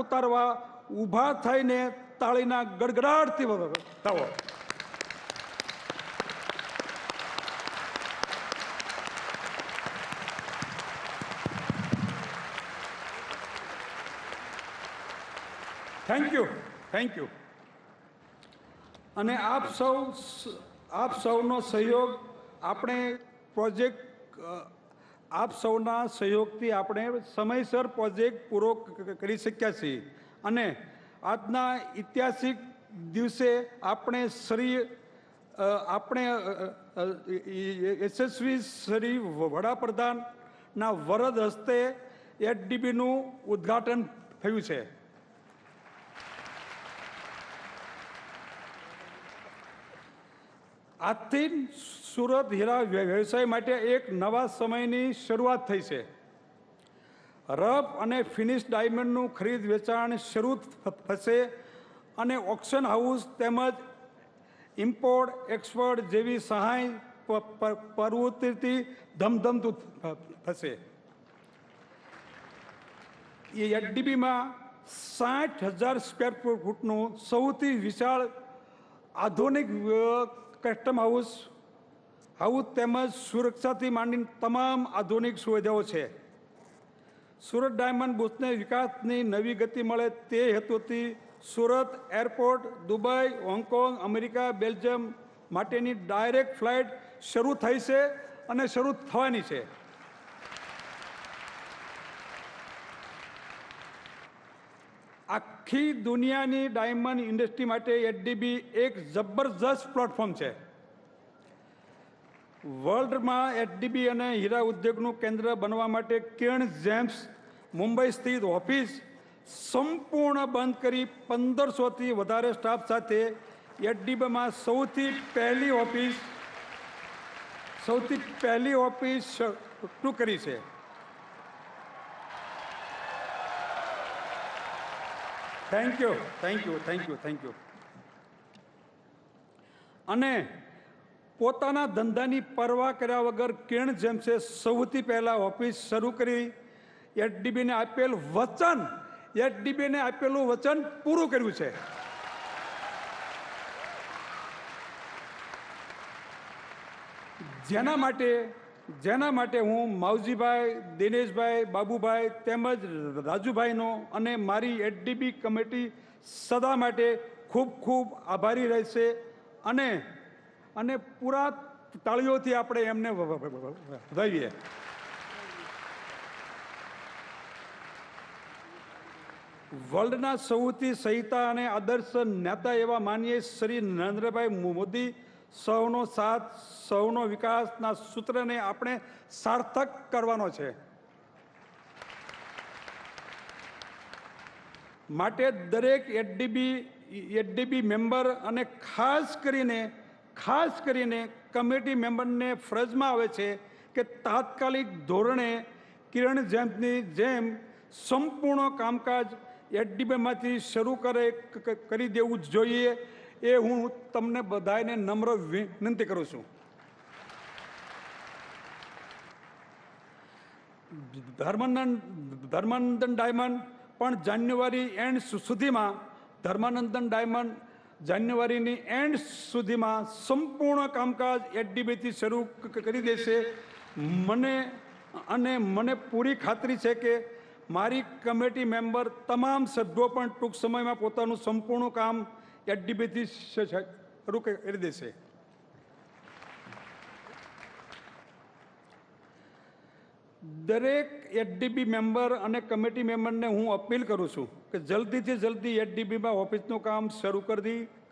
ઉતારવા ઊભા થઈને તાળીના ગડગડાટથી થવો. Thank you. અને આપ સૌનો સહયોગ આપણે આપ સૌના સહયોગથી આપણે સમયસર પ્રોજેક્ટ પૂરો કરી શક્યા છીએ અને આજના ઐતિહાસિક દિવસે આપણે યશસ્વી શ્રી વડાપ્રધાનના વરદ હસ્તે એચડીબીનું ઉદ્ઘાટન થયું છે. આજથી સુરત હીરા વ્યવસાય માટે એક નવા સમયની શરૂઆત થઈ છે. રફ અને ફિનિશ ડાયમંડનું ખરીદ વેચાણ શરૂ થશે અને ઓક્શન હાઉસ તેમજ ઇમ્પોર્ટ એક્સપોર્ટ જેવી સહાય પ્રવૃત્તિથી ધમધમતું થશે. એચડીબીમાં 60,000 સ્ક્વેર ફૂટનું સૌથી વિશાળ આધુનિક કસ્ટમ હાઉસ તેમજ સુરક્ષાથી માંડીને તમામ આધુનિક સુવિધાઓ છે. સુરત ડાયમંડ બુથને વિકાસની નવી ગતિ મળે તે હેતુથી Surat airport Dubai, Hong Kong, America, Belgium માટેની ડાયરેક્ટ ફ્લાઇટ શરૂ થઈ છે અને શરૂ થવાની છે. આખી દુનિયાની ડાયમંડ ઇન્ડસ્ટ્રી માટે એચડીબી એક જબરજસ્ત પ્લેટફોર્મ છે. વર્લ્ડમાં એચડીબી અને હીરા ઉદ્યોગનું કેન્દ્ર બનવા માટે કિરણ જેમ્સ મુંબઈ સ્થિત ઓફિસ સંપૂર્ણ બંધ કરી 1500થી વધારે સ્ટાફ સાથે એચડીબીમાં સૌથી પહેલી ઓફિસ શરૂ કરી છે. Thank you. અને પોતાના ધંધાની પરવા કર્યા વગર કિરણ જેમ્સે સૌથી પહેલા ઓફિસ શરૂ કરી એચડીબીને આપેલું વચન પૂરું કર્યું છે. જેના માટે હું માવજીભાઈ, દિનેશભાઈ, બાબુભાઈ તેમજ રાજુભાઈનો અને મારી એચડીબી કમિટી સદા માટે ખૂબ ખૂબ આભારી રહેશે અને પૂરા તાળીઓથી આપણે એમને વધાવીએ. વર્લ્ડના સૌથી સહિતા અને આદર્શ નેતા એવા માનીએ શ્રી નરેન્દ્રભાઈ મોદી સૌનો સાથ, સૌનો વિકાસના સૂત્રને આપણે સાર્થક કરવાનો છે. માટે દરેક એચડીબી મેમ્બર અને ખાસ કરીને કમિટી મેમ્બરને ફરજમાં આવે છે કે તાત્કાલિક ધોરણે કિરણ જેમ્સની જેમ સંપૂર્ણ કામકાજ એચડીબીમાંથી શરૂ કરી દેવું જોઈએ એ હું તમને બધાને નમ્ર વિનંતી કરું છું. ધર્માનંદન ડાયમંડ પણ જાન્યુઆરી એન્ડ સુધીમાં જાન્યુઆરીની એન્ડ સુધીમાં સંપૂર્ણ કામકાજ એચડીબીથી શરૂ કરી દેશે. મને પૂરી ખાતરી છે કે મારી કમિટી મેમ્બર તમામ સભ્યો પણ ટૂંક સમયમાં પોતાનું સંપૂર્ણ કામ એચડીબીથી શરૂ કરી દેશે. દરેક એચડીબી મેમ્બર અને કમિટી મેમ્બરને હું અપીલ કરું છું કે જલ્દીથી જલ્દી એચડીબીમાં ઓફિસનું કામ શરૂ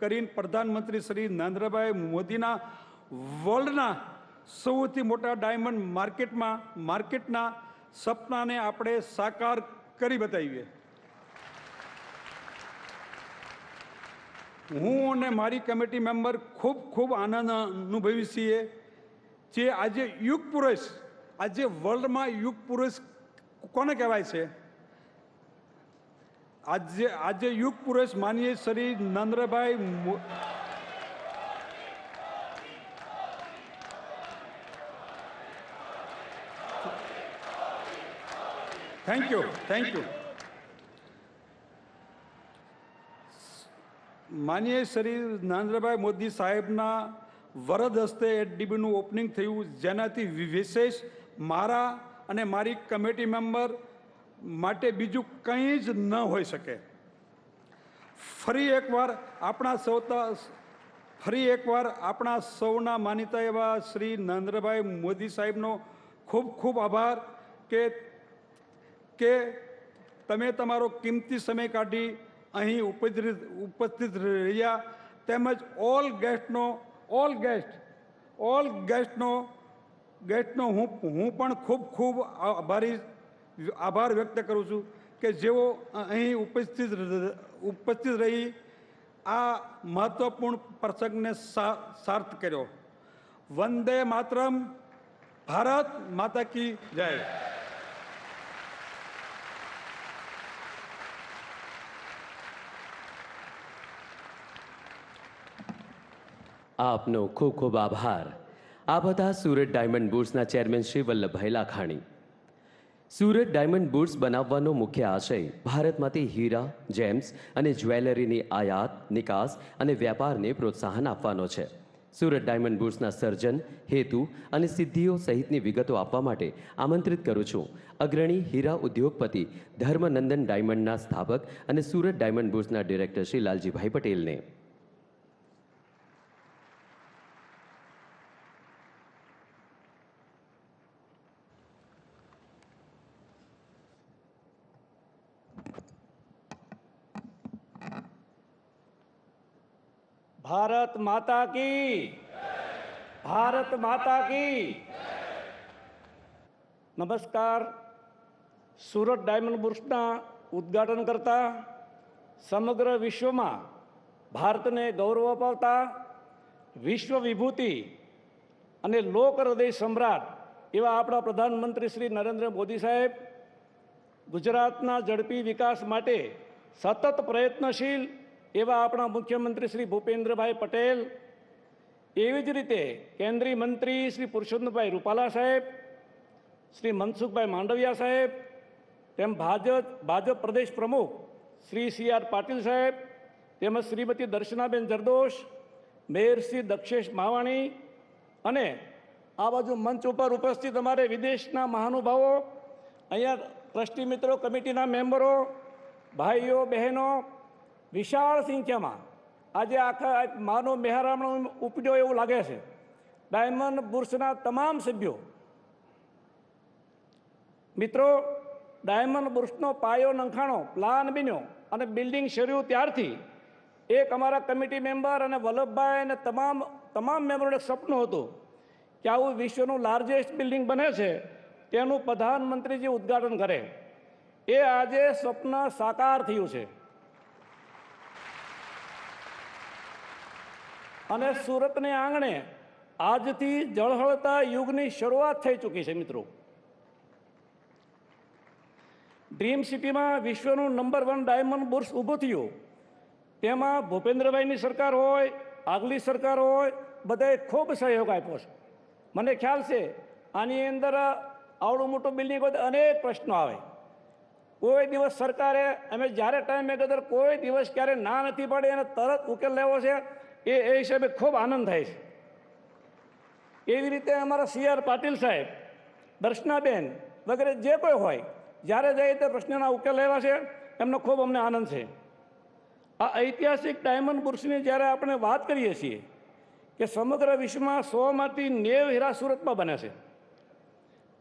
કરીને પ્રધાનમંત્રી શ્રી નરેન્દ્રભાઈ મોદીના વર્લ્ડના સૌથી મોટા ડાયમંડ માર્કેટના સપનાને આપણે સાકાર કરી બતાવીએ. હું અને મારી કમિટી મેમ્બર ખૂબ આનંદ અનુભવી છીએ જે આજે યુગ પુરુષ, આજે વર્લ્ડમાં યુગ પુરુષ કોને કહેવાય છે? આજે યુગ પુરુષ માનીએ શ્રી નરેન્દ્રભાઈ થેન્ક યુ. માનીએ શ્રી નરેન્દ્રભાઈ મોદી સાહેબના વરદ હસ્તે એચડીબીનું ઓપનિંગ થયું, જેનાથી વિશેષ મારા અને મારી કમિટી મેમ્બર માટે બીજું કંઈ જ ન હોઈ શકે. ફરી એકવાર આપણા સૌના માનીતા એવા શ્રી નરેન્દ્રભાઈ મોદી સાહેબનો ખૂબ આભાર કે તમે તમારો કિંમતી સમય કાઢી અહીં ઉપસ્થિત રહ્યા, તેમજ ઓલ ગેસ્ટનો હું પણ ખૂબ આભાર વ્યક્ત કરું છું કે જેઓ અહીં ઉપસ્થિત રહી આ મહત્વપૂર્ણ પ્રસંગને સાર્થ કર્યો. વંદે માતરમ. ભારત માતા કી જય. આપનો ખૂબ આભાર. આ બધા સુરત ડાયમંડ બુર્સના chairman Shri Vallabhbhai Lakhani. Surat diamond bourse બનાવવાનો મુખ્ય આશય ભારતમાંથી હીરા, જેમ્સ અને જ્વેલરીની આયાત, નિકાસ અને વ્યાપારને પ્રોત્સાહન આપવાનો છે. સુરત ડાયમંડ બુર્સના સર્જન, હેતુ અને સિદ્ધિઓ સહિતની વિગતો આપવા માટે આમંત્રિત કરું છું અગ્રણી હીરા ઉદ્યોગપતિ ધર્મનંદન ડાયમંડના સ્થાપક અને સુરત ડાયમંડ બુર્સના ડિરેક્ટર શ્રી લાલજીભાઈ પટેલને. भारत माता की, भारत माता की. नमस्कार. सूरत डायमंड बुर्सना उद्घाटन करता समग्र विश्वમાં ભારતને ગૌરવ અપાવતા વિશ્વ વિભૂતિ અને લોક હૃદય સમ્રાટ એવા આપણા પ્રધાનમંત્રી શ્રી નરેન્દ્ર મોદી સાહેબ ગુજરાતના ઝડપી વિકાસ માટે સતત પ્રયત્નશીલ એવા આપણા મુખ્યમંત્રી શ્રી ભૂપેન્દ્રભાઈ પટેલ, એવી જ રીતે કેન્દ્રીય મંત્રી શ્રી પુરુષોત્તમભાઈ રૂપાલા સાહેબ, શ્રી મનસુખભાઈ માંડવિયા સાહેબ, તેમ ભાજપ પ્રદેશ પ્રમુખ શ્રી CR પાટીલ સાહેબ, તેમજ શ્રીમતી દર્શનાબેન જરદોશ, મેયર શ્રી દક્ષેશ માવાણી અને આ બાજુ મંચ ઉપર ઉપસ્થિત અમારે વિદેશના મહાનુભાવો, અહીંયા ટ્રસ્ટી મિત્રો, કમિટીના મેમ્બરો, ભાઈઓ બહેનો, વિશાળ સંખ્યામાં આજે આખા માનો મહેરામણો ઉપડ્યો એવું લાગે છે. ડાયમંડ બુર્સના તમામ સભ્યો મિત્રો, ડાયમંડ બુર્સનો પાયો નંખાણો, પ્લાન બન્યો અને બિલ્ડિંગ શરૂ ત્યારથી એક અમારા કમિટી મેમ્બર અને વલ્લભભાઈ અને તમામ મેમ્બરોને સપનું હતું કે આવું વિશ્વનું લાર્જેસ્ટ બિલ્ડિંગ બને છે, તેનું પ્રધાનમંત્રીજી ઉદ્ઘાટન કરે. એ આજે સ્વપ્ન સાકાર થયું છે અને સુરતને આંગણે આજથી ઝળહળતા યુગની શરૂઆત થઈ ચૂકી છે. મિત્રો, ડ્રીમ સિટીમાં વિશ્વનું નંબર 1 ડાયમંડ બુર્સ ઊભું થયું. તેમાં ભૂપેન્દ્રભાઈની સરકાર હોય, આગલી સરકાર હોય, બધાએ ખૂબ સહયોગ આપ્યો છે. મને ખ્યાલ છે આની અંદર આવડું મોટું બિલ્ડિંગ હોય તો અનેક પ્રશ્નો આવે. કોઈ દિવસ સરકારે અમે જ્યારે ટાઈમ મેગદર કોઈ દિવસ ક્યારે ના નથી પાડી અને તરત ઉકેલ લેવો છે, એ હિસાબે ખૂબ આનંદ થાય છે. એવી રીતે અમારા CR પાટીલ સાહેબ, દર્શનાબેન વગેરે જે કોઈ હોય, જ્યારે જાય તે પ્રશ્નના ઉકેલ લેવા છે, એમનો ખૂબ અમને આનંદ છે. આ ઐતિહાસિક ડાયમંડ બુર્સની જ્યારે આપણે વાત કરીએ છીએ કે સમગ્ર વિશ્વમાં 100માંથી 90 હીરા સુરતમાં બને છે,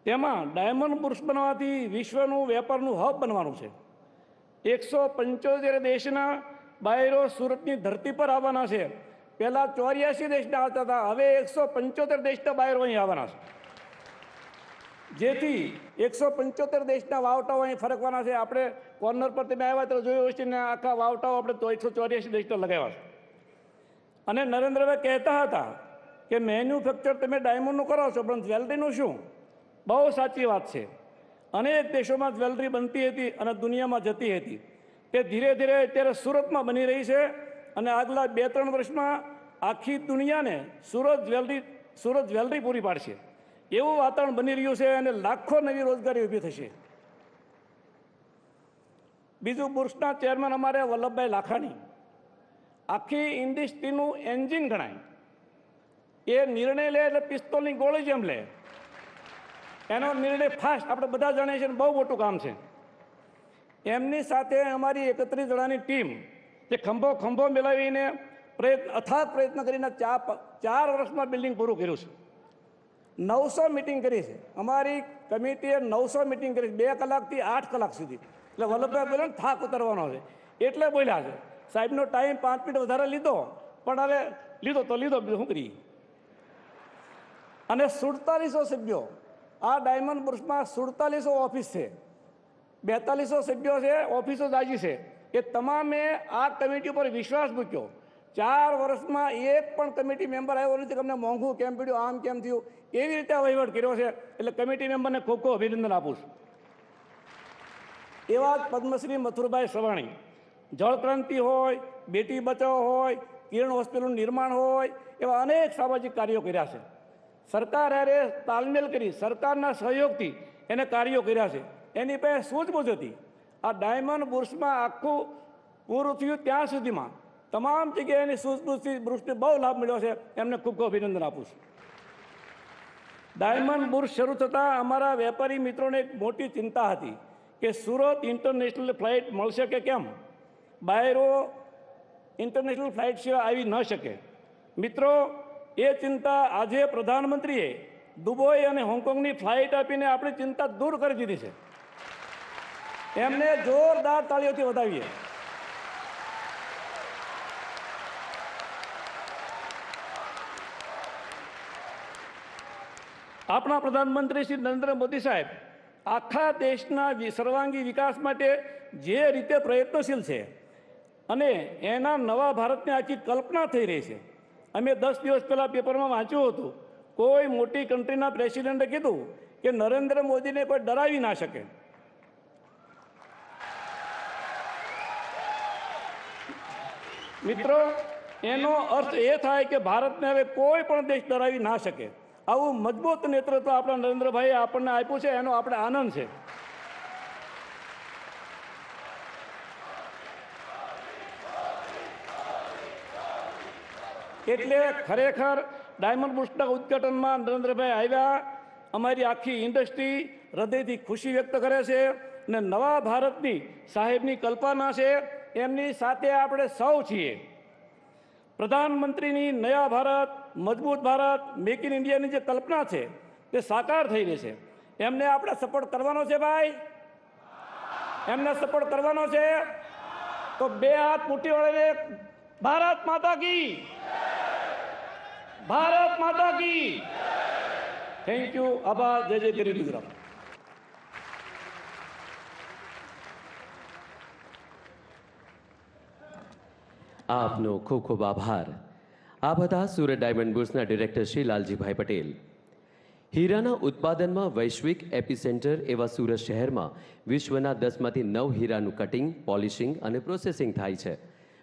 તેમાં ડાયમંડ બુર્સ બનવાથી વિશ્વનું વેપારનું હબ બનવાનું છે. 175 દેશના બાયરો સુરતની ધરતી પર આવવાના છે. પહેલાં 84 દેશના આવતા હતા, હવે 175 દેશના બાયરો અહીં આવવાના છે. જેથી 175 દેશના વાવટાઓ અહીં ફરકવાના છે. આપણે કોર્નર પર તમે આવ્યા તો જોયું હશે ને, આખા વાવટાઓ આપણે તો 184 દેશના લગાવ્યા છે. અને નરેન્દ્રભાઈ કહેતા હતા કે મેન્યુફેક્ચર તમે ડાયમંડનું કરો છો, પણ જ્વેલરીનું શું? બહુ સાચી વાત છે. અનેક દેશોમાં જ્વેલરી બનતી હતી અને દુનિયામાં જતી હતી. તે ધીરે ધીરે અત્યારે સુરતમાં બની રહી છે અને આગલા 2-3 વર્ષમાં આખી દુનિયાને સુરત જ્વેલરી પૂરી પાડશે એવું વાતાવરણ બની રહ્યું છે અને લાખો નવી રોજગારી ઊભી થશે. બીજું, બુર્સના ચેરમેન અમારે વલ્લભભાઈ લાખાણી આખી ઇન્ડસ્ટ્રીનું એન્જિન ગણાય. એ નિર્ણય લે એટલે પિસ્તોલની ગોળી જેમ લે. એનો નિર્ણય ફાસ્ટ, આપણે બધા જાણીએ છીએ, બહુ મોટું કામ છે. એમની સાથે અમારી 31 જણાની ટીમ જે ખંભો મિલાવીને અથાગ પ્રયત્ન કરીને 4 વર્ષમાં બિલ્ડિંગ પૂરું કર્યું છે. 900 મિટિંગ કરી છે. અમારી કમિટીએ 900 મિટિંગ કરી છે, 2 કલાકથી 8 કલાક સુધી. એટલે વલ્લભભાઈ બોલે ને થાક ઉતરવાનો છે એટલે બોલ્યા છે. સાહેબનો ટાઈમ 5 મિનિટ વધારે લીધો, પણ હવે લીધો તો લીધો, બીજું શું કરીએ. અને 4700 સભ્યો આ ડાયમંડ બુર્સમાં, 4700 ઓફિસ છે, 4200 સભ્યો છે, ઓફિસો દાજી છે. એ તમામે આ કમિટી ઉપર વિશ્વાસ મૂક્યો. 4 વર્ષમાં એક પણ કમિટી મેમ્બર આવ્યો નથી કે અમને મોંઘું કેમ પડ્યું, આમ કેમ થયું. એવી રીતે વહીવટ કર્યો છે. એટલે કમિટી મેમ્બરને ખૂબ ખૂબ અભિનંદન આપું છું. એવા જ પદ્મશ્રી મથુરભાઈ સવાણી, જળક્રાંતિ હોય, બેટી બચાવો હોય, કિરણ હોસ્પિટલનું નિર્માણ હોય, એવા અનેક સામાજિક કાર્યો કર્યા છે. સરકાર હારે તાલમેલ કરી, સરકારના સહયોગથી એને કાર્યો કર્યા છે. એની પાસે સૂઝબૂઝ હતી. આ ડાયમંડ બુર્સમાં આખું પૂરું થયું ત્યાં સુધીમાં તમામ જગ્યાએ એની સૂઝબૂઝથી બુર્સને બહુ લાભ મળ્યો છે. એમને ખૂબ ખૂબ અભિનંદન આપું છું. ડાયમંડ બુર્સ શરૂ થતાં અમારા વેપારી મિત્રોને એક મોટી ચિંતા હતી કે સુરત ઇન્ટરનેશનલ ફ્લાઇટ મળશે કે કેમ. બાયરો ઇન્ટરનેશનલ ફ્લાઇટ સિવાય આવી ન શકે. મિત્રો, એ ચિંતા આજે પ્રધાનમંત્રીએ દુબઈ અને હોંગકોંગની ફ્લાઇટ આપીને આપણી ચિંતા દૂર કરી દીધી છે. એમને જોરદાર તાળીઓથી વધાવીએ. આપણા પ્રધાનમંત્રી શ્રી નરેન્દ્ર મોદી સાહેબ આખા દેશના સર્વાંગી વિકાસ માટે જે રીતે પ્રયત્નશીલ છે અને એના નવા ભારતની આખી કલ્પના થઈ રહી છે. અમે 10 દિવસ પહેલાં પેપરમાં વાંચ્યું હતું, કોઈ મોટી કન્ટ્રીના પ્રેસિડેન્ટે કીધું કે નરેન્દ્ર મોદીને કોઈ ડરાવી ના શકે. મિત્રો, એનો અર્થ એ થાય કે ભારતને હવે કોઈ પણ દેશ ડરાવી ના શકે. આવું મજબૂત નેતૃત્વ આપણા નરેન્દ્રભાઈએ આપણને આપ્યું છે, એનો આપણે આનંદ છે. એટલે ખરેખર ડાયમંડ બુર્સના ઉદ્ઘાટનમાં નરેન્દ્રભાઈ આવ્યા. અમારી આખી ઇન્ડસ્ટ્રી હૃદયથી ખુશી વ્યક્ત કરે છે અને નવા ભારતની સાહેબની કલ્પના છે, એમની સાથે આપણે સૌ છીએ. પ્રધાનમંત્રીની નયા ભારત, મજબૂત ભારત, મેક ઇન ઇન્ડિયાની જે કલ્પના છે તે સાકાર થઈ રહી છે. એમને આપણે સપોર્ટ કરવાનો છે ભાઈ, એમને સપોર્ટ કરવાનો છે. તો 2 હાથ મુઠ્ઠી વળીને ભારત માતા કી, ભારત માતા કી. Thank you. આભાર. જય જય ગરીબ ગુજરાત. આપનો ખૂબ ખૂબ આભાર. આ હતા સુરત ડાયમંડ બુર્સના ડિરેક્ટર શ્રી લાલજીભાઈ પટેલ. હીરાના ઉત્પાદનમાં વૈશ્વિક એપિસેન્ટર એવા સુરત શહેરમાં વિશ્વના 10માંથી 9 હીરાનું કટિંગ, પોલિશિંગ અને પ્રોસેસિંગ થાય છે.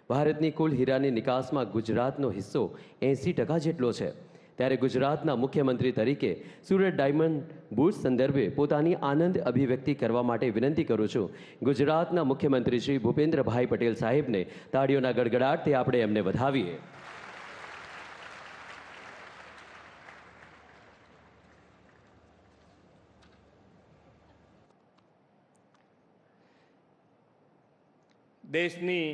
ભારતની કુલ હીરાની નિકાસમાં ગુજરાતનો હિસ્સો 80% જેટલો છે. ત્યારે ગુજરાતના મુખ્યમંત્રી તરીકે સુરત ડાયમંડ બુર્સ સંદર્ભે પોતાની આનંદ અભિવ્યક્તિ કરવા માટે વિનંતી કરું છું. ગુજરાતના મુખ્યમંત્રી શ્રી ભૂપેન્દ્રભાઈ પટેલ સાહેબને તાળીઓના ગડગડાટથી આપણે એમને વધાવીએ. દેશની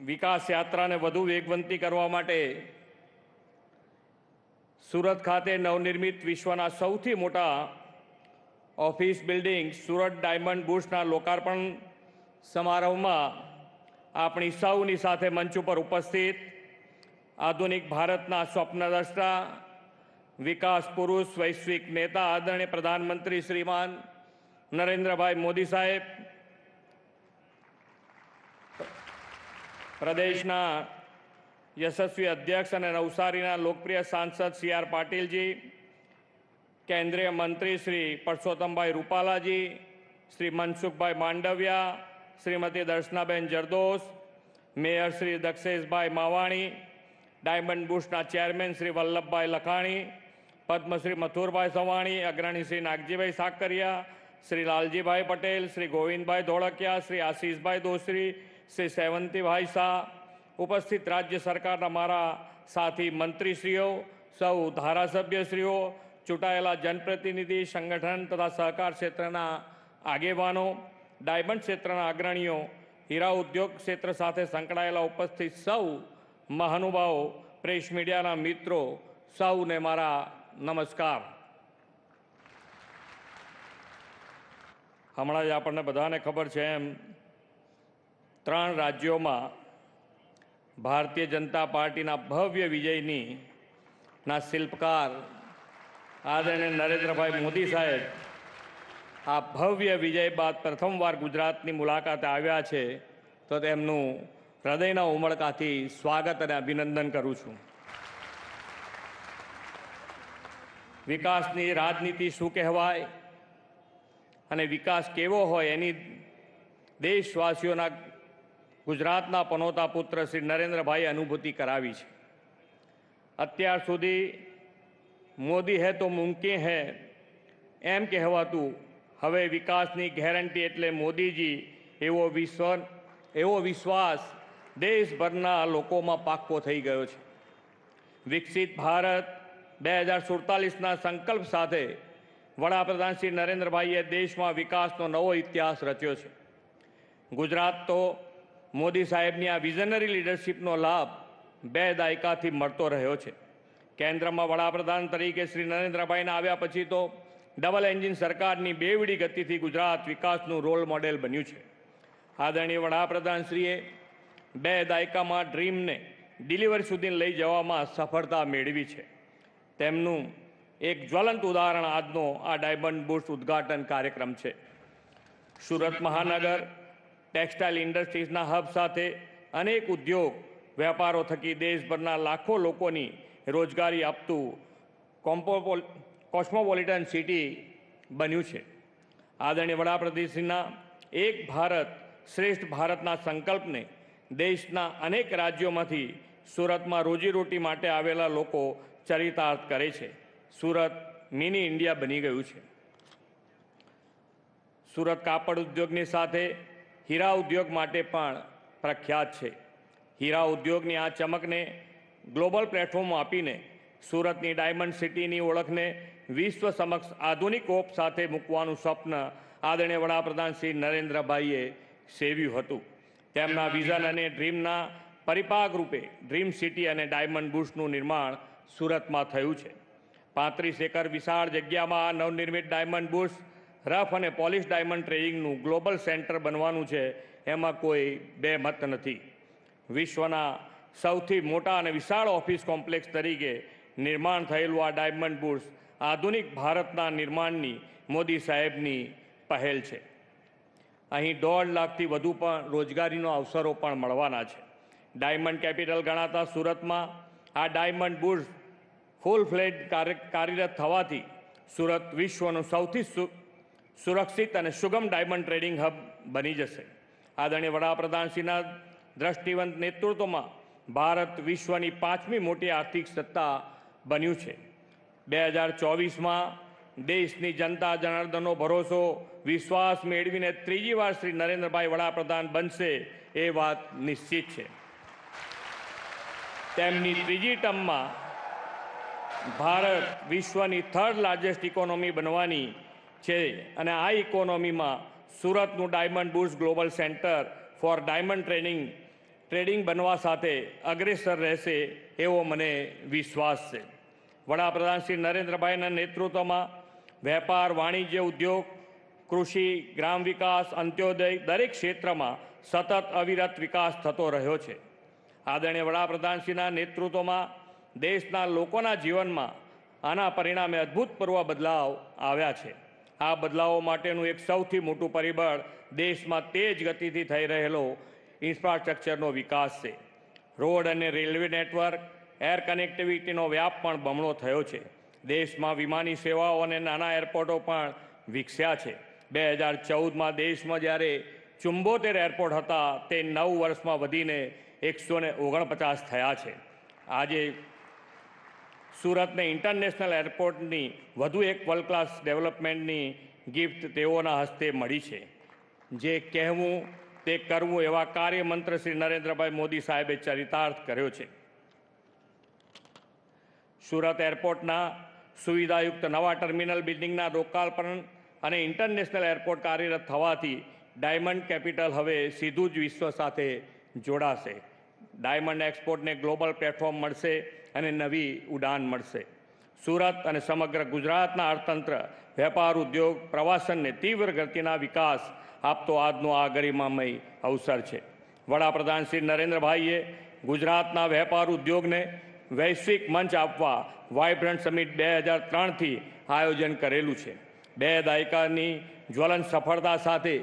વિકાસ યાત્રાને વધુ વેગવંતી કરવા માટે સુરત ખાતે નવનિર્મિત વિશ્વના સૌથી મોટા ઓફિસ બિલ્ડિંગ સુરત ડાયમંડ બુર્સના લોકાર્પણ સમારોહમાં આપણી સૌની સાથે મંચ ઉપર ઉપસ્થિત આધુનિક ભારતના સ્વપ્નદ્રષ્ટા, વિકાસ પુરુષ, વૈશ્વિક નેતા આદરણીય પ્રધાનમંત્રી શ્રીમાન નરેન્દ્રભાઈ મોદી સાહેબ, પ્રદેશના યશસ્વી અધ્યક્ષ અને નવસારીના લોકપ્રિય સાંસદ સી.આર. પાટીલજી, કેન્દ્રીય મંત્રી શ્રી પરસોત્તમભાઈ રૂપાલાજી, શ્રી મનસુખભાઈ માંડવિયા, શ્રીમતી દર્શનાબેન જરદોસ, મેયર શ્રી દક્ષેશભાઈ માવાણી, ડાયમંડ બુર્સના ચેરમેન શ્રી વલ્લભભાઈ લખાણી, પદ્મશ્રી મથુરભાઈ સવાણી, અગ્રણી શ્રી નાગજીભાઈ સાકરિયા, શ્રી લાલજીભાઈ પટેલ, શ્રી ગોવિંદભાઈ ધોળકિયા, શ્રી આશીષભાઈ દોશરી, શ્રી સેવંતીભાઈ શાહ, ઉપસ્થિત રાજ્ય સરકારના મારા સાથી મંત્રીશ્રીઓ, સૌ ધારાસભ્યશ્રીઓ, ચૂંટાયેલા જનપ્રતિનિધિ, સંગઠન તથા સહકાર ક્ષેત્રના આગેવાનો, ડાયમંડ ક્ષેત્રના અગ્રણીઓ, હીરા ઉદ્યોગ ક્ષેત્ર સાથે સંકળાયેલા ઉપસ્થિત સૌ મહાનુભાવો, પ્રેસ મીડિયાના મિત્રો, સૌને મારા નમસ્કાર. હમણાં જ આપણને બધાને ખબર છે એમ 3 રાજ્યોમાં ભારતીય જનતા પાર્ટીના ભવ્ય વિજયની શિલ્પકાર આદરણીય નરેન્દ્રભાઈ મોદી સાહેબ આ ભવ્ય વિજય બાદ પ્રથમવાર ગુજરાતની મુલાકાતે આવ્યા છે, તો તેમનું હૃદયના ઉમળકાથી સ્વાગત અને અભિનંદન કરું છું. વિકાસની રાજનીતિ શું કહેવાય અને વિકાસ કેવો હોય એની દેશવાસીઓના ગુજરાતના પનોતા પુત્ર શ્રી નરેન્દ્રભાઈ અનુભૂતિ કરાવી છે. અત્યાર સુધી મોદી હૈ તો મુમકિન હૈ એમ કહેવાતું હવે વિકાસની ગેરંટી એટલે મોદીજી એવો વિશ્વાસ દેશભરના લોકોમાં પાક્કો થઈ ગયો છે. વિકસિત ભારત 2047ના સંકલ્પ સાથે વડાપ્રધાન શ્રી નરેન્દ્રભાઈએ દેશમાં વિકાસનો નવો ઇતિહાસ રચ્યો છે. ગુજરાત તો મોદી સાહેબની આ વિઝનરી લીડરશિપનો લાભ 2 દાયકાથી મળતો રહ્યો છે. કેન્દ્રમાં વડાપ્રધાન તરીકે શ્રી નરેન્દ્રભાઈના આવ્યા પછી તો ડબલ એન્જિન સરકારની બેવડી ગતિથી ગુજરાત વિકાસનું રોલ મોડેલ બન્યું છે. આદરણીય વડાપ્રધાનશ્રીએ 2 દાયકામાં ડ્રીમને ડિલિવરી સુધી લઈ જવામાં સફળતા મેળવી છે. તેમનું એક જ્વલંત ઉદાહરણ આજનો આ ડાયમંડ બુર્સ ઉદ્ઘાટન કાર્યક્રમ છે. સુરત મહાનગર ટેક્સટાઇલ ઇન્ડસ્ટ્રીઝના હબ સાથે અનેક ઉદ્યોગ વેપારો થકી દેશભરના લાખો લોકોની રોજગારી આપતું કોસ્મોપોલિટન સિટી બન્યું છે. આદરણીય વડાપ્રધાનશ્રીના એક ભારત શ્રેષ્ઠ ભારતના સંકલ્પને દેશના અનેક રાજ્યોમાંથી સુરતમાં રોજીરોટી માટે આવેલા લોકો ચરિતાર્થ કરે છે. સુરત મિની ઇન્ડિયા બની ગયું છે. સુરત કાપડ ઉદ્યોગની સાથે હીરા ઉદ્યોગ માટે પણ પ્રખ્યાત છે. હીરા ઉદ્યોગની આ ચમકને ગ્લોબલ પ્લેટફોર્મ આપીને સુરતની ડાયમંડ સિટીની ઓળખને વિશ્વ સમક્ષ આધુનિક ઓપ સાથે મૂકવાનું સ્વપ્ન આદરણીય વડાપ્રધાન શ્રી નરેન્દ્રભાઈએ સેવ્યું હતું. તેમના વિઝન અને ડ્રીમના પરિપાક રૂપે ડ્રીમ સિટી અને ડાયમંડ બુર્સનું નિર્માણ સુરતમાં થયું છે. 35 એકર વિશાળ જગ્યામાં નવનિર્મિત ડાયમંડ બુર્સ રફ અને પોલિશ ડાયમંડ ટ્રેડિંગનું ગ્લોબલ સેન્ટર બનવાનું છે, એમાં કોઈ બે મત નથી. વિશ્વના સૌથી મોટા અને વિશાળ ઓફિસ કોમ્પ્લેક્સ તરીકે નિર્માણ થયેલું આ ડાયમંડ બુર્સ આધુનિક ભારતના નિર્માણની મોદી સાહેબની પહેલ છે. અહીં 1.5 લાખથી વધુ પણ રોજગારીનો અવસરો પણ મળવાના છે. ડાયમંડ કેપિટલ ગણાતા સુરતમાં આ ડાયમંડ બુર્સ ફૂલ ફ્લેજ કાર્યરત થવાથી સુરત વિશ્વનું સૌથી સુરક્ષિત અને સુગમ ડાયમંડ ટ્રેડિંગ હબ બની જશે. આદરણીય વડાપ્રધાનશ્રીના દ્રષ્ટિવંત નેતૃત્વમાં ભારત વિશ્વની 5મી મોટી આર્થિક સત્તા બન્યું છે. 2024માં દેશની જનતા જનાર્દનનો ભરોસો વિશ્વાસ મેળવીને ત્રીજી વાર શ્રી નરેન્દ્રભાઈ વડાપ્રધાન બનશે એ વાત નિશ્ચિત છે. તેમની ત્રીજી ટર્મમાં ભારત વિશ્વની 3rd લાર્જેસ્ટ ઇકોનોમી બનવાની છે અને આ ઇકોનોમીમાં સુરતનું diamond bourse global centre for diamond trading બનવા સાથે અગ્રેસર રહેશે એવો મને વિશ્વાસ છે. વડાપ્રધાન શ્રી નરેન્દ્રભાઈના નેતૃત્વમાં વેપાર, વાણિજ્ય, ઉદ્યોગ, કૃષિ, ગ્રામ વિકાસ, અંત્યોદય દરેક ક્ષેત્રમાં સતત અવિરત વિકાસ થતો રહ્યો છે. આદરણીય વડાપ્રધાનશ્રીના નેતૃત્વમાં દેશના લોકોના જીવનમાં આના પરિણામે અભૂતપૂર્વ બદલાવ આવ્યા છે. આ બદલાવો માટેનું એક સૌથી મોટું પરિબળ દેશમાં તેજ ગતિથી થઈ રહેલો ઇન્ફ્રાસ્ટ્રક્ચરનો વિકાસ છે. રોડ અને રેલવે નેટવર્ક, એર કનેક્ટિવિટીનો વ્યાપ પણ બમણો થયો છે. દેશમાં વિમાની સેવાઓ અને નાના એરપોર્ટો પણ વિકસ્યા છે. 2014માં દેશમાં જ્યારે 74 એરપોર્ટ હતા તે 9 વર્ષમાં વધીને 149 થયા છે. આજે સુરતને ઇન્ટરનેશનલ એરપોર્ટની વધુ એક વર્લ્ડ ક્લાસ ડેવલપમેન્ટની ગિફ્ટ તેઓના હસ્તે મળી છે. જે કહેવું તે કરવું એવા કાર્યમંત્ર શ્રી નરેન્દ્રભાઈ મોદી સાહેબે ચરિતાર્થ કર્યો છે. સુરત એરપોર્ટના સુવિધાયુક્ત નવા ટર્મિનલ બિલ્ડિંગના લોકાર્પણ અને ઇન્ટરનેશનલ એરપોર્ટ કાર્યરત થવાથી ડાયમંડ કેપિટલ હવે સીધું જ વિશ્વ સાથે જોડાશે. ડાયમંડ એક્સપોર્ટને ગ્લોબલ પ્લેટફોર્મ મળશે અને નવી ઉડાન મળશે. સુરત અને સમગ્ર ગુજરાતના અર્થતંત્ર, વેપાર, ઉદ્યોગ, પ્રવાસનને તીવ્ર ગતિના વિકાસ આપતો આજનો આ ગરિમામય અવસર છે. વડાપ્રધાન શ્રી નરેન્દ્રભાઈએ ગુજરાતના વેપાર ઉદ્યોગને વૈશ્વિક મંચ આપવા વાઇબ્રન્ટ સમિટ 2003થી આયોજન કરેલું છે. 2 દાયકાની જ્વલંત સફળતા સાથે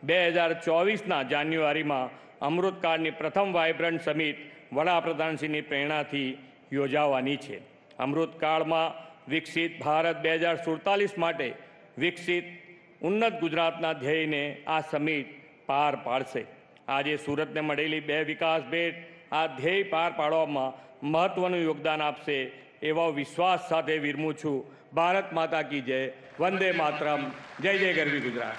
2024ના જાન્યુઆરીમાં અમૃતકાળની પ્રથમ વાઇબ્રન્ટ સમિટ વડાપ્રધાનશ્રીની પ્રેરણાથી યોજાવાની છે. અમૃતકાળમાં વિકસિત ભારત 2047 માટે વિકસિત ઉન્નત ગુજરાતના ધ્યેયને આ સમિટ પાર પાડશે. આજે સુરતને મળેલી 2 વિકાસ ભેટ આ ધ્યેય પાર પાડવામાં મહત્વનું યોગદાન આપશે એવો વિશ્વાસ સાથે વિરમું છું. ભારત માતા કી જય. વંદે માતરમ. જય જય ગરવી ગુજરાત.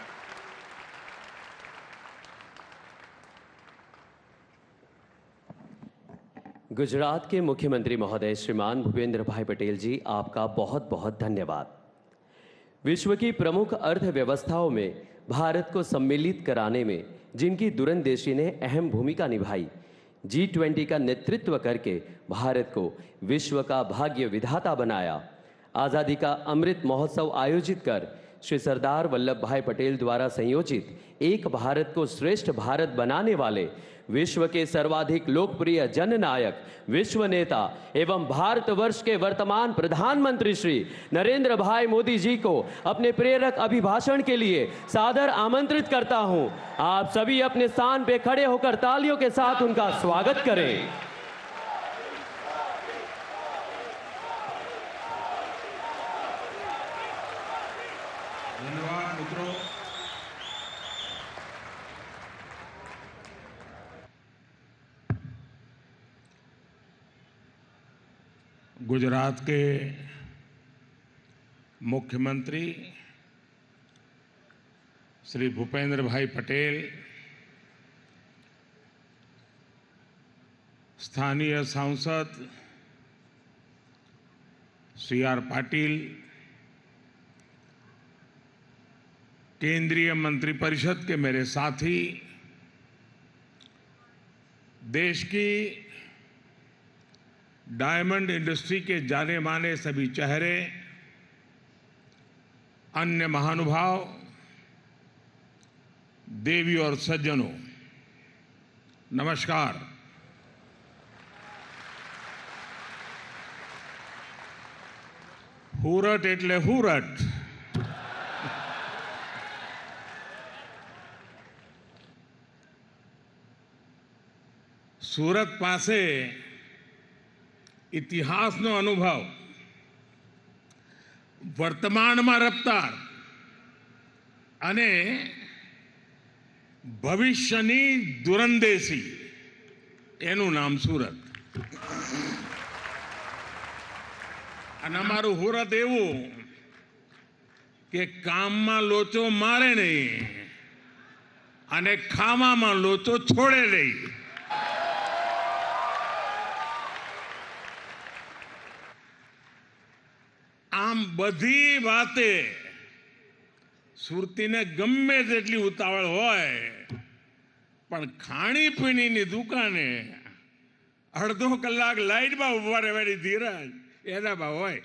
गुजरात के मुख्यमंत्री महोदय श्रीमान भूपेंद्र भाई पटेल जी, आपका बहुत बहुत धन्यवाद. विश्व की प्रमुख अर्थव्यवस्थाओं में भारत को सम्मिलित कराने में जिनकी दूरंदेशी ने अहम भूमिका निभाई, G20 का नेतृत्व करके भारत को विश्व का भाग्य विधाता बनाया, आज़ादी का अमृत महोत्सव आयोजित कर श्री सरदार वल्लभ भाई पटेल द्वारा संयोजित एक भारत को श्रेष्ठ भारत बनाने वाले विश्व के सर्वाधिक लोकप्रिय जननायक, विश्व नेता एवं भारतवर्ष के वर्तमान प्रधानमंत्री श्री नरेंद्र भाई मोदी जी को अपने प्रेरक अभिभाषण के लिए सादर आमंत्रित करता हूं. आप सभी अपने स्थान पे खड़े होकर तालियों के साथ उनका स्वागत करें. धन्यवाद मित्रों. गुजरात के मुख्यमंत्री श्री भूपेंद्र भाई पटेल, स्थानीय सांसद श्री आर पाटिल, केंद्रीय मंत्रिपरिषद के मेरे साथी, देश की डायमंड इंडस्ट्री के जाने माने सभी चेहरे, अन्य महानुभाव, देवी और सज्जनों, नमस्कार. हुरट एटले हुरट. सूरत पासे इतिहासનો અનુભવ વર્તમાનમાં રફતાર અને ભવિષ્યની દૂરંદેશી એનું નામ સુરત. અને અમારું સુરત એવું કે કામમાં લોચો મારે નહીં અને ખાવામાં લોચો છોડે નહીં. આમ બધી વાતે સુરતીને ગમે તેટલી ઉતાવળ હોય પણ ખાણીપીણીની દુકાને અડધો કલાક લાઈટમાં ઉભા રહેવાની ધીરજ એનામાં હોય.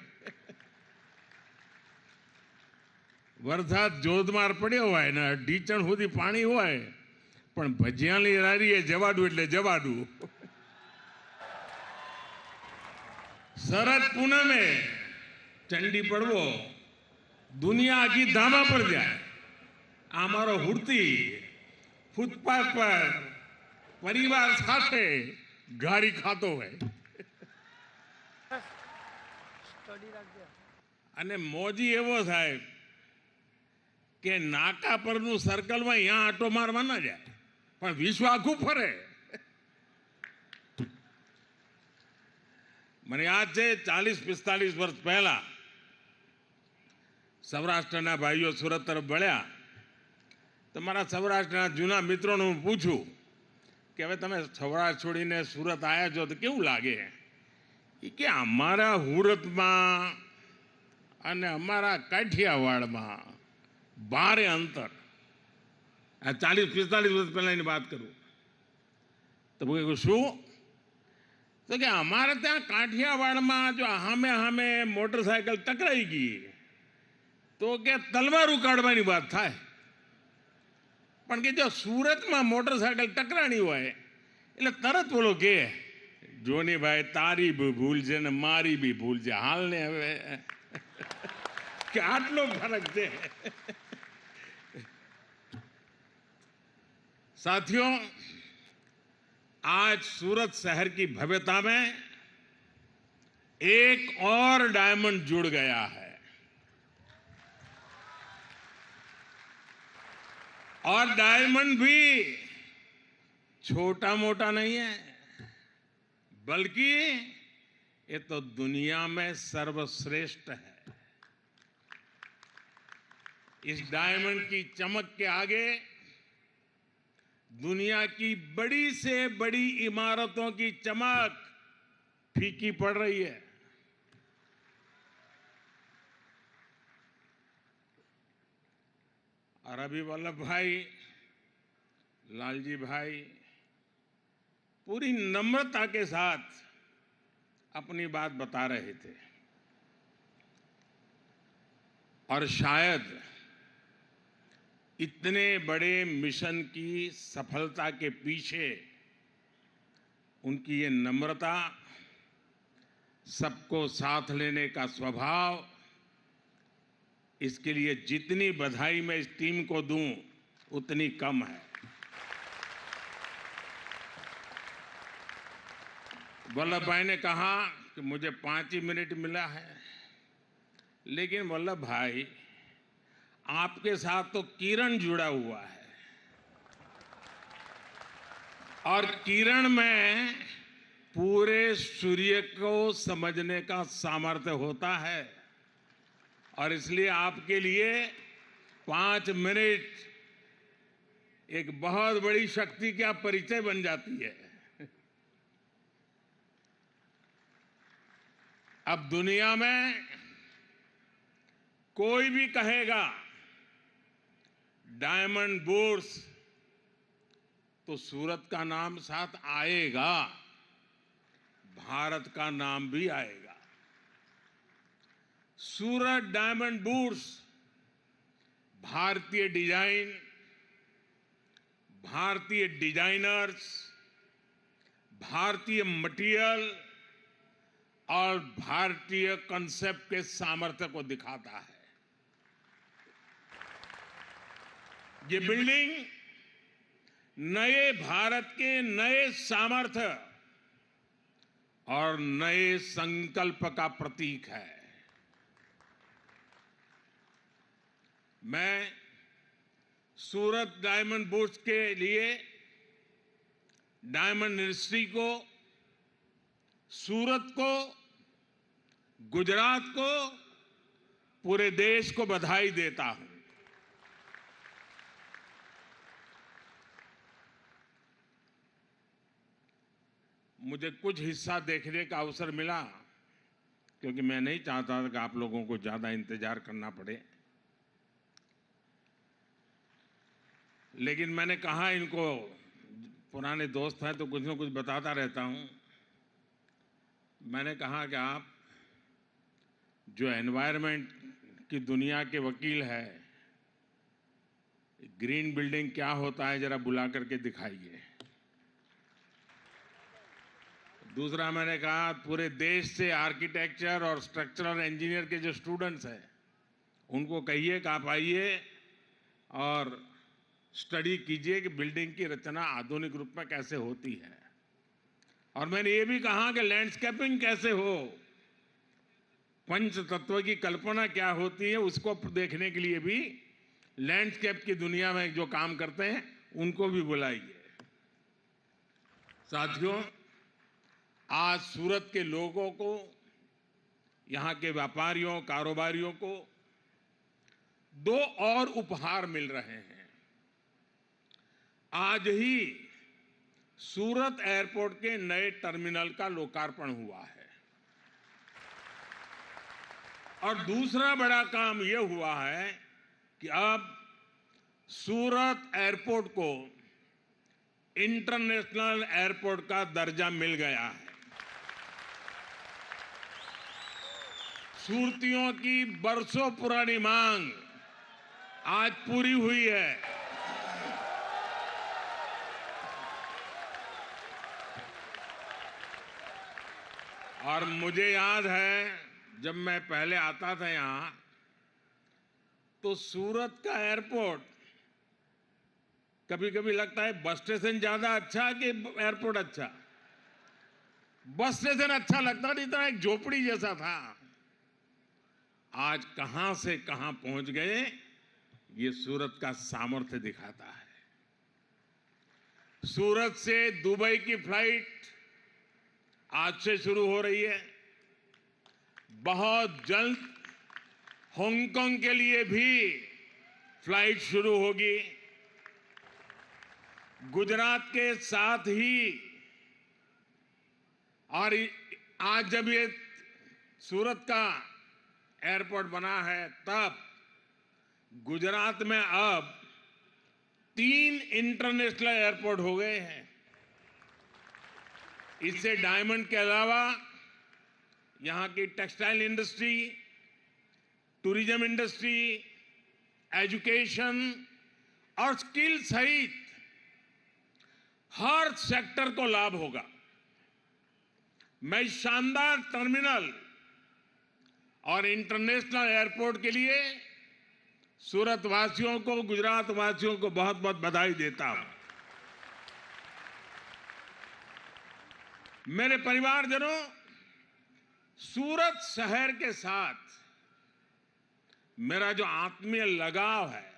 વરસાદ જોધમાર પડ્યો હોય ને ઢીચણ સુધી પાણી હોય પણ ભજીયાની લારીએ જવાડું એટલે જવાડું. શરદ પૂનમે ઠંડી પડવો દુનિયા આખી ધામા પર જાય. આ મારો હુડતી ફૂટપાથ પર પરિવાર સાથે ગાડી ખાતો હોય અને મોજી એવો સાહેબ કે નાકા પરનું સર્કલમાં અહીંયા આટો મારવા ના જાય પણ વિશ્વ આખું ફરે. મને યાદ છે 40-45 વર્ષ પહેલા સૌરાષ્ટ્રના ભાઈઓ સુરત તરફ વળ્યા તો મારા સૌરાષ્ટ્રના જૂના મિત્રોને હું પૂછું કે હવે તમે સૌરાષ્ટ્ર છોડીને સુરત આવ્યા છો તો કેવું લાગે? કે અમારા સુરતમાં અને અમારા કાઠિયાવાડમાં ભારે અંતર. આ 40-45 વર્ષ પહેલાની વાત કરું તો શું તો કે અમારે ત્યાં કાઠિયાવાડમાં જો હામે મોટરસાયકલ ટકરાઈ ગઈ તો કે તલવાર ઉકાળવાની વાત થાય પણ કે જો સુરતમાં મોટરસાયકલ ટકરાણી હોય એટલે તરત બોલો કે જોની ભાઈ તારી બી ભૂલ છે ને મારી બી ભૂલ છે હાલ ને હવે કે આટલો ફરક છે. साथियों, आज सूरत शहर की भव्यता में एक और डायमंड जुड़ गया है और डायमंड भी छोटा मोटा नहीं है बल्कि ये तो दुनिया में सर्वश्रेष्ठ है. इस डायमंड की चमक के आगे दुनिया की बड़ी से बड़ी इमारतों की चमक फीकी पड़ रही है. और अभी वल्लभ भाई, लालजी भाई पूरी नम्रता के साथ अपनी बात बता रहे थे और शायद इतने बड़े मिशन की सफलता के पीछे उनकी ये नम्रता, सबको साथ लेने का स्वभाव, इसके लिए जितनी बधाई मैं इस टीम को दूं उतनी कम है. वल्लभ भाई ने कहा कि मुझे 5 ही मिनट मिला है, लेकिन वल्लभ भाई आपके साथ तो किरण जुड़ा हुआ है और किरण में पूरे सूर्य को समझने का सामर्थ्य होता है और इसलिए आपके लिए 5 मिनट एक बहुत बड़ी शक्ति का परिचय बन जाती है. अब दुनिया में कोई भी कहेगा डायमंड बुर्स तो सूरत का नाम साथ आएगा, भारत का नाम भी आएगा. सूरत डायमंड बुर्स भारतीय डिजाइन, भारतीय डिजाइनर्स, भारतीय मटेरियल और भारतीय कॉन्सेप्ट के सामर्थ्य को दिखाता है. ये बिल्डिंग नए भारत के नए सामर्थ्य और नए संकल्प का प्रतीक है. मैं सूरत डायमंड बुर्स के लिए डायमंड इंडस्ट्री को, सूरत को, गुजरात को, पूरे देश को बधाई देता हूं। मुझे कुछ हिस्सा देखने का अवसर मिला, क्योंकि मैं नहीं चाहता था कि आप लोगों को ज्यादा इंतजार करना पड़े, लेकिन मैंने कहा इनको, पुराने दोस्त हैं तो कुछ ना कुछ बताता रहता हूं। मैंने कहा कि आप जो एनवायरनमेंट की दुनिया के वकील है, ग्रीन बिल्डिंग क्या होता है जरा बुला करके दिखाइए। दूसरा मैंने कहा पूरे देश से आर्किटेक्चर और स्ट्रक्चरल इंजीनियर के जो स्टूडेंट्स हैं उनको कहिए कि आप आइए और स्टडी कीजिए कि बिल्डिंग की रचना आधुनिक रूप में कैसे होती है। और मैंने ये भी कहा कि लैंडस्केपिंग कैसे हो, पंच तत्व की कल्पना क्या होती है, उसको देखने के लिए भी लैंडस्केप की दुनिया में जो काम करते हैं उनको भी बुलाइए। साथियों, आज सूरत के लोगों को, यहां के व्यापारियों, कारोबारियों को 2 और उपहार मिल रहे हैं। आज ही सूरत एयरपोर्ट के नए टर्मिनल का लोकार्पण हुआ है और दूसरा बड़ा काम यह हुआ है कि अब सूरत एयरपोर्ट को इंटरनेशनल एयरपोर्ट का दर्जा मिल गया है। सूरतियों की बरसों पुरानी मांग आज पूरी हुई है। और मुझे याद है जब मैं पहले आता था यहां, तो सूरत का एयरपोर्ट कभी कभी लगता है बस स्टेशन ज्यादा अच्छा कि एयरपोर्ट अच्छा। बस स्टेशन अच्छा लगता नहीं था, एक झोपड़ी जैसा था। आज कहां से कहां पहुंच गए, ये सूरत का सामर्थ्य दिखाता है। सूरत से दुबई की फ्लाइट आज से शुरू हो रही है। बहुत जल्द हांगकांग के लिए भी फ्लाइट शुरू होगी। गुजरात के साथ ही, और आज जब ये सूरत का एयरपोर्ट बना है, तब गुजरात में अब 3 इंटरनेशनल एयरपोर्ट हो गए हैं। इससे डायमंड के अलावा यहां की textile industry, tourism industry, education और स्किल सहित हर सेक्टर को लाभ होगा। मैं शानदार टर्मिनल और इंटरनेशनल एयरपोर्ट के लिए सूरत वासियों को, गुजरात वासियों को बहुत बहुत बधाई देता हूं। मेरे परिवारजनों, सूरत शहर के साथ मेरा जो आत्मीय लगाव है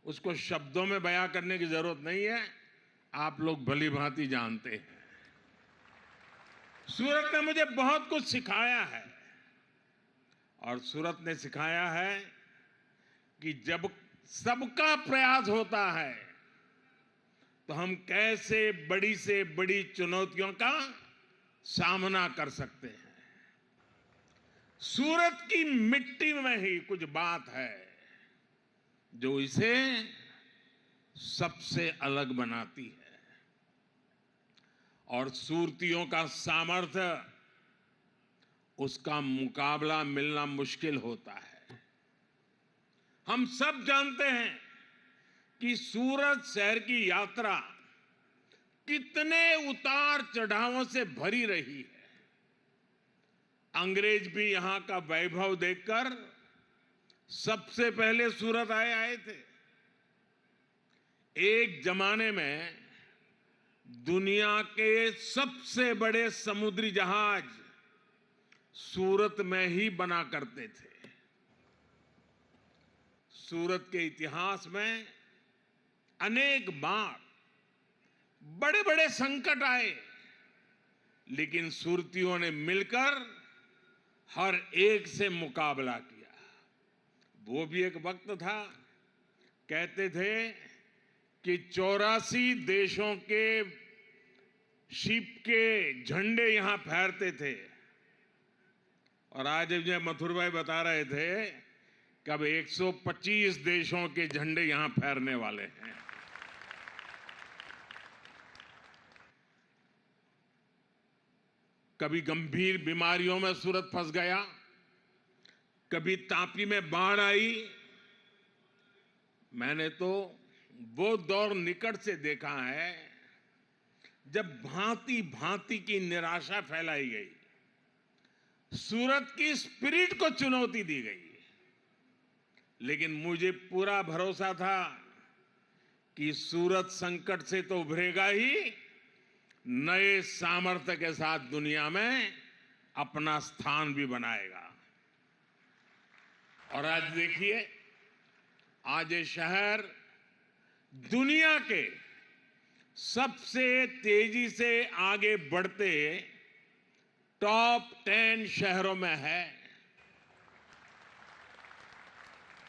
उसको शब्दों में बयां करने की जरूरत नहीं है, आप लोग भली भांति जानते हैं। सूरत ने मुझे बहुत कुछ सिखाया है और सूरत ने सिखाया है कि जब सबका प्रयास होता है तो हम कैसे बड़ी से बड़ी चुनौतियों का सामना कर सकते हैं। सूरत की मिट्टी में ही कुछ बात है जो इसे सबसे अलग बनाती है और सूरतियों का सामर्थ्य, उसका मुकाबला मिलना मुश्किल होता है। हम सब जानते हैं कि सूरत शहर की यात्रा कितने उतार चढ़ावों से भरी रही है। अंग्रेज भी यहां का वैभव देखकर सबसे पहले सूरत आए थे। एक जमाने में दुनिया के सबसे बड़े समुद्री जहाज सूरत में ही बना करते थे। सूरत के इतिहास में अनेक बार बड़े बड़े संकट आए, लेकिन सुरतियों ने मिलकर हर एक से मुकाबला किया। वो भी एक वक्त था, कहते थे कि 84 देशों के शिप के झंडे यहां फहरते थे, और आज मुझे मथुर भाई बता रहे थे कि अब 125 देशों के झंडे यहां फहरने वाले हैं। कभी गंभीर बीमारियों में सूरत फंस गया, कभी तापी में बाढ़ आई। मैंने तो वो दौर निकट से देखा है जब भांति भांति की निराशा फैलाई गई, सूरत की स्पिरिट को चुनौती दी गई, लेकिन मुझे पूरा भरोसा था कि सूरत संकट से तो उभरेगा ही, नए सामर्थ्य के साथ दुनिया में अपना स्थान भी बनाएगा। और आज देखिए, आज ये शहर दुनिया के सबसे तेजी से आगे बढ़ते टॉप 10 शहरों में है।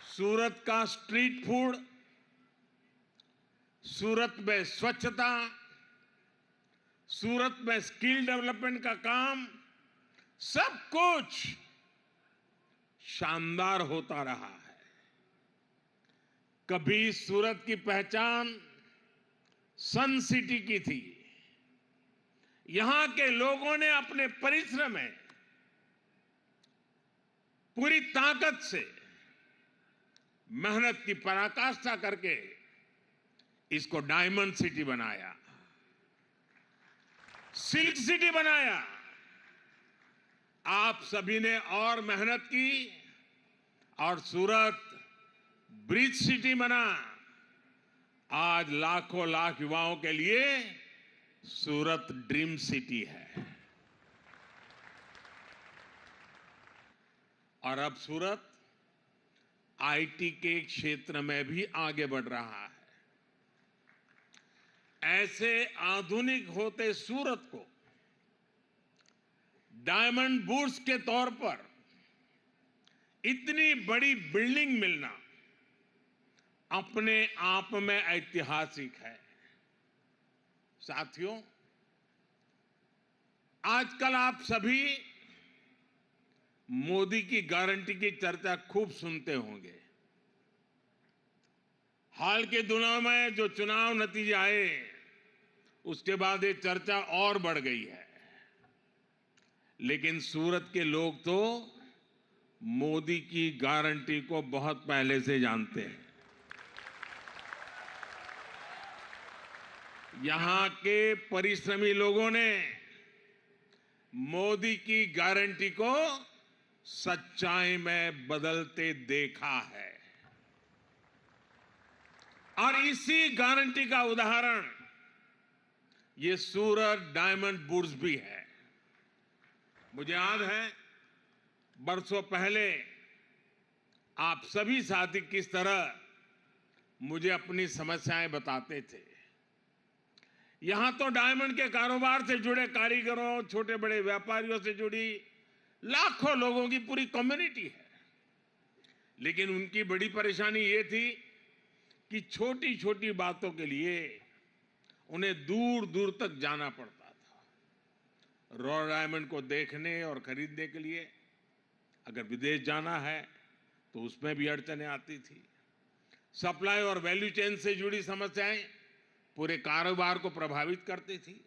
सूरत का स्ट्रीट फूड, सूरत में स्वच्छता, सूरत में स्किल डेवलपमेंट का काम, सब कुछ शानदार होता रहा है। कभी सूरत की पहचान सन सिटी की थी। यहां के लोगों ने अपने परिश्रम में पूरी ताकत से मेहनत की पराकाष्ठा करके इसको डायमंड सिटी बनाया, सिल्क सिटी बनाया। आप सभी ने और मेहनत की और सूरत ब्रिज सिटी बना। आज लाखों लाख युवाओं के लिए सूरत ड्रीम सिटी है। और अब सूरत आईटी के क्षेत्र में भी आगे बढ़ रहा है। ऐसे आधुनिक होते सूरत को डायमंड बुर्स के तौर पर इतनी बड़ी बिल्डिंग मिलना अपने आप में ऐतिहासिक है। साथियों, आजकल आप सभी मोदी की गारंटी की चर्चा खूब सुनते होंगे। हाल के दिनों में जो चुनाव नतीजे आए, उसके बाद ये चर्चा और बढ़ गई है। लेकिन सूरत के लोग तो मोदी की गारंटी को बहुत पहले से जानते हैं। यहां के परिश्रमी लोगों ने मोदी की गारंटी को सच्चाई में बदलते देखा है, और इसी गारंटी का उदाहरण ये सूरत डायमंड बुर्स भी है। मुझे याद है बरसों पहले आप सभी साथी किस तरह मुझे अपनी समस्याएं बताते थे। यहां तो डायमंड के कारोबार से जुड़े कारीगरों, छोटे बड़े व्यापारियों से जुड़ी लाखों लोगों की पूरी कम्युनिटी है, लेकिन उनकी बड़ी परेशानी ये थी कि छोटी छोटी बातों के लिए उन्हें दूर दूर तक जाना पड़ता था। रॉ डायमंड को देखने और खरीदने के लिए अगर विदेश जाना है तो उसमें भी अड़चनें आती थी। सप्लाई और वैल्यू चेन से जुड़ी समस्याएं पूरे कारोबार को प्रभावित करती थी।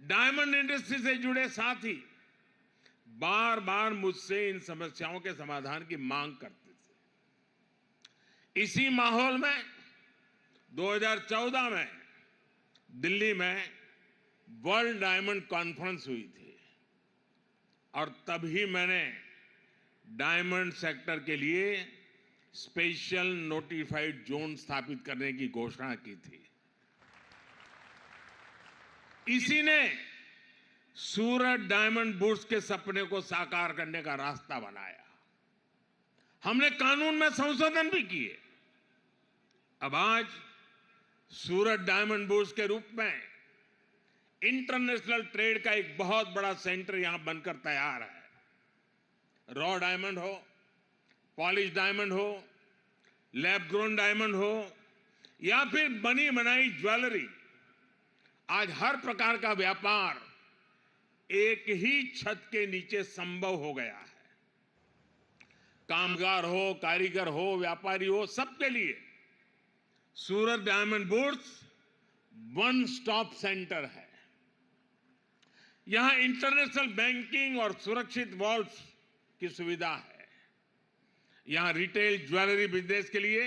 डायमंड इंडस्ट्री से जुड़े साथी बार बार मुझसे इन समस्याओं के समाधान की मांग करते थे। इसी माहौल में 2014 में दिल्ली में वर्ल्ड डायमंड कॉन्फ्रेंस हुई थी, और तभी मैंने डायमंड सेक्टर के लिए स्पेशल नोटिफाइड जोन स्थापित करने की घोषणा की थी। इसी ने सूरत डायमंड बुर्स के सपने को साकार करने का रास्ता बनाया। हमने कानून में संशोधन भी किए। अब आज सूरत डायमंड बुर्स के रूप में इंटरनेशनल ट्रेड का एक बहुत बड़ा सेंटर यहां बनकर तैयार है। रॉ डायमंड हो, पॉलिश डायमंड हो, लैब ग्रोन डायमंड हो या फिर बनी बनाई ज्वेलरी, आज हर प्रकार का व्यापार एक ही छत के नीचे संभव हो गया है। कामगार हो, कारीगर हो, व्यापारी हो, सबके लिए Surat diamond bourse one stop center है। यहां इंटरनेशनल बैंकिंग और सुरक्षित वॉल्ट्स की सुविधा है। यहां रिटेल ज्वेलरी बिजनेस के लिए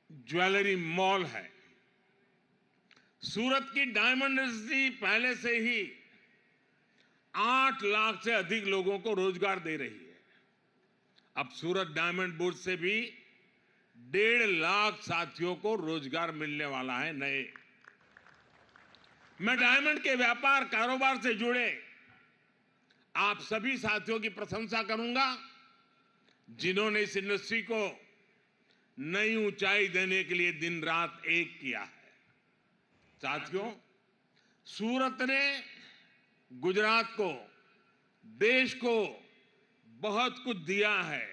ज्वेलरी मॉल है। सूरत की डायमंड इंडस्ट्री पहले से ही 8 लाख से अधिक लोगों को रोजगार दे रही है। अब सूरत डायमंड बुर्स से भी 1.5 लाख साथियों को रोजगार मिलने वाला है नए। मैं डायमंड के व्यापार कारोबार से जुड़े आप सभी साथियों की प्रशंसा करूंगा, जिन्होंने इस इंडस्ट्री को नई ऊंचाई देने के लिए दिन रात एक किया है। साथियों, सूरत ने गुजरात को, देश को बहुत कुछ दिया है,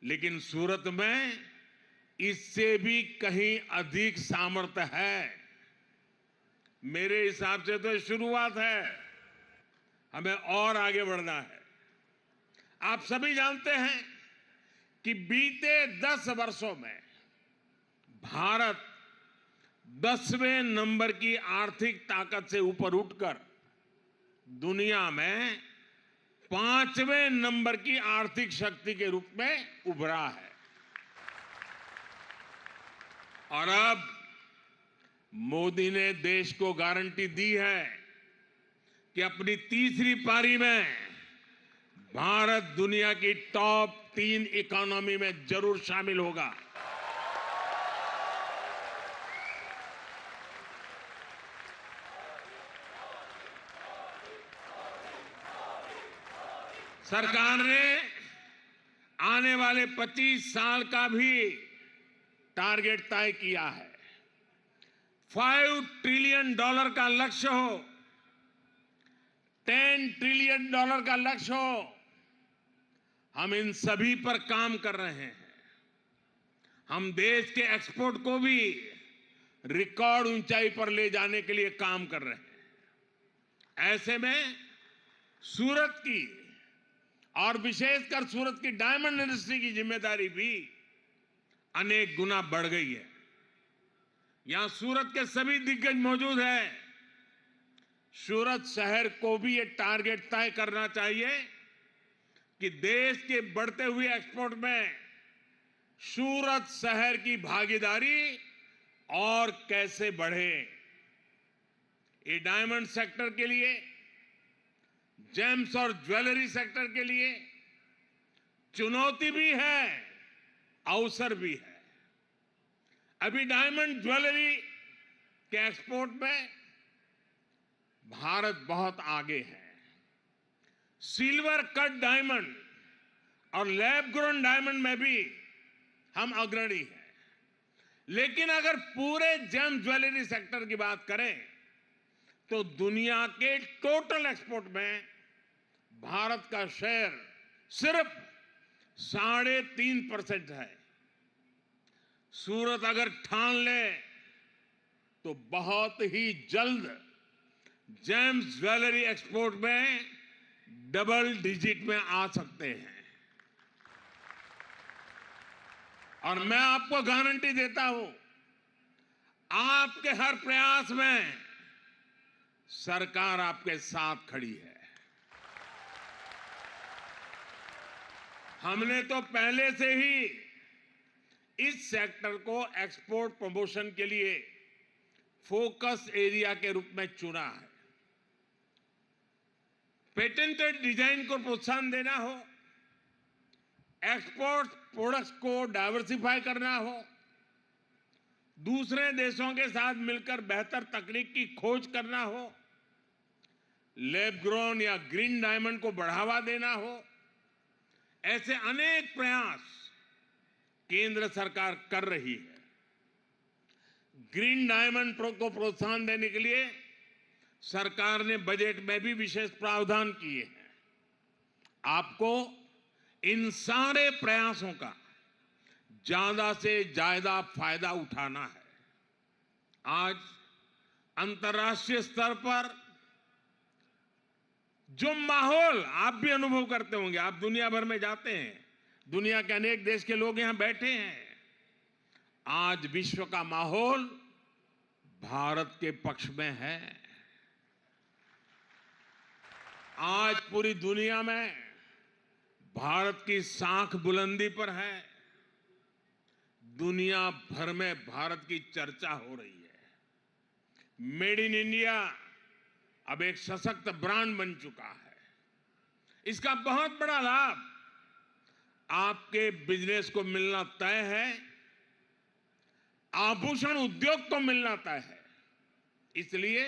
लेकिन सूरत में इससे भी कहीं अधिक सामर्थ्य है। मेरे हिसाब से तो शुरुआत है, हमें और आगे बढ़ना है। आप सभी जानते हैं कि बीते 10 वर्षों में भारत 10वें नंबर की आर्थिक ताकत से ऊपर उठकर दुनिया में 5वें नंबर की आर्थिक शक्ति के रूप में उभरा है। और अब मोदी ने देश को गारंटी दी है कि अपनी तीसरी पारी में भारत दुनिया की टॉप 3 इकोनॉमी में जरूर शामिल होगा। सरकार ने आने वाले 25 साल का भी टारगेट तय किया है। $5 ट्रिलियन का लक्ष्य हो, $10 ट्रिलियन का लक्ष्य हो, हम इन सभी पर काम कर रहे हैं। हम देश के एक्सपोर्ट को भी रिकॉर्ड ऊंचाई पर ले जाने के लिए काम कर रहे हैं। ऐसे में सूरत की और विशेषकर सूरत की डायमंड इंडस्ट्री की जिम्मेदारी भी अनेक गुना बढ़ गई है। यहां सूरत के सभी दिग्गज मौजूद हैं। सूरत शहर को भी ये टारगेट तय करना चाहिए कि देश के बढ़ते हुए एक्सपोर्ट में सूरत शहर की भागीदारी और कैसे बढ़े। ये डायमंड सेक्टर के लिए, जेम्स और ज्वेलरी सेक्टर के लिए चुनौती भी है, अवसर भी है। अभी डायमंड ज्वेलरी के एक्सपोर्ट में भारत बहुत आगे है। सिल्वर कट डायमंड और लैब ग्रोन डायमंड में भी हम अग्रणी हैं। लेकिन अगर पूरे जेम ज्वेलरी सेक्टर की बात करें तो दुनिया के टोटल एक्सपोर्ट में भारत का शेयर सिर्फ 3.5% है। सूरत अगर ठान ले तो बहुत ही जल्द जेम्स ज्वेलरी एक्सपोर्ट में डबल डिजिट में आ सकते हैं। और मैं आपको गारंटी देता हूं, आपके हर प्रयास में सरकार आपके साथ खड़ी है। हमने तो पहले से ही इस सेक्टर को एक्सपोर्ट प्रमोशन के लिए फोकस एरिया के रूप में चुना है। पेटेंटेड डिजाइन को प्रोत्साहन देना हो, एक्सपोर्ट प्रोडक्ट्स को डाइवर्सिफाई करना हो, दूसरे देशों के साथ मिलकर बेहतर तकनीक की खोज करना हो, लैब ग्रोन या ग्रीन डायमंड को बढ़ावा देना हो, ऐसे अनेक प्रयास केंद्र सरकार कर रही है। ग्रीन डायमंड को प्रोत्साहन देने के लिए सरकार ने बजट में भी विशेष प्रावधान किए हैं। आपको इन सारे प्रयासों का ज्यादा से ज्यादा फायदा उठाना है। आज अंतर्राष्ट्रीय स्तर पर जो माहौल आप भी अनुभव करते होंगे, आप दुनिया भर में जाते हैं, दुनिया के अनेक देश के लोग यहां बैठे हैं। आज विश्व का माहौल भारत के पक्ष में है। आज पूरी दुनिया में भारत की साख बुलंदी पर है। दुनिया भर में भारत की चर्चा हो रही है। मेड इन इंडिया अब एक सशक्त ब्रांड बन चुका है। इसका बहुत बड़ा लाभ आपके बिजनेस को मिलना तय है, आभूषण उद्योग को मिलना तय है। इसलिए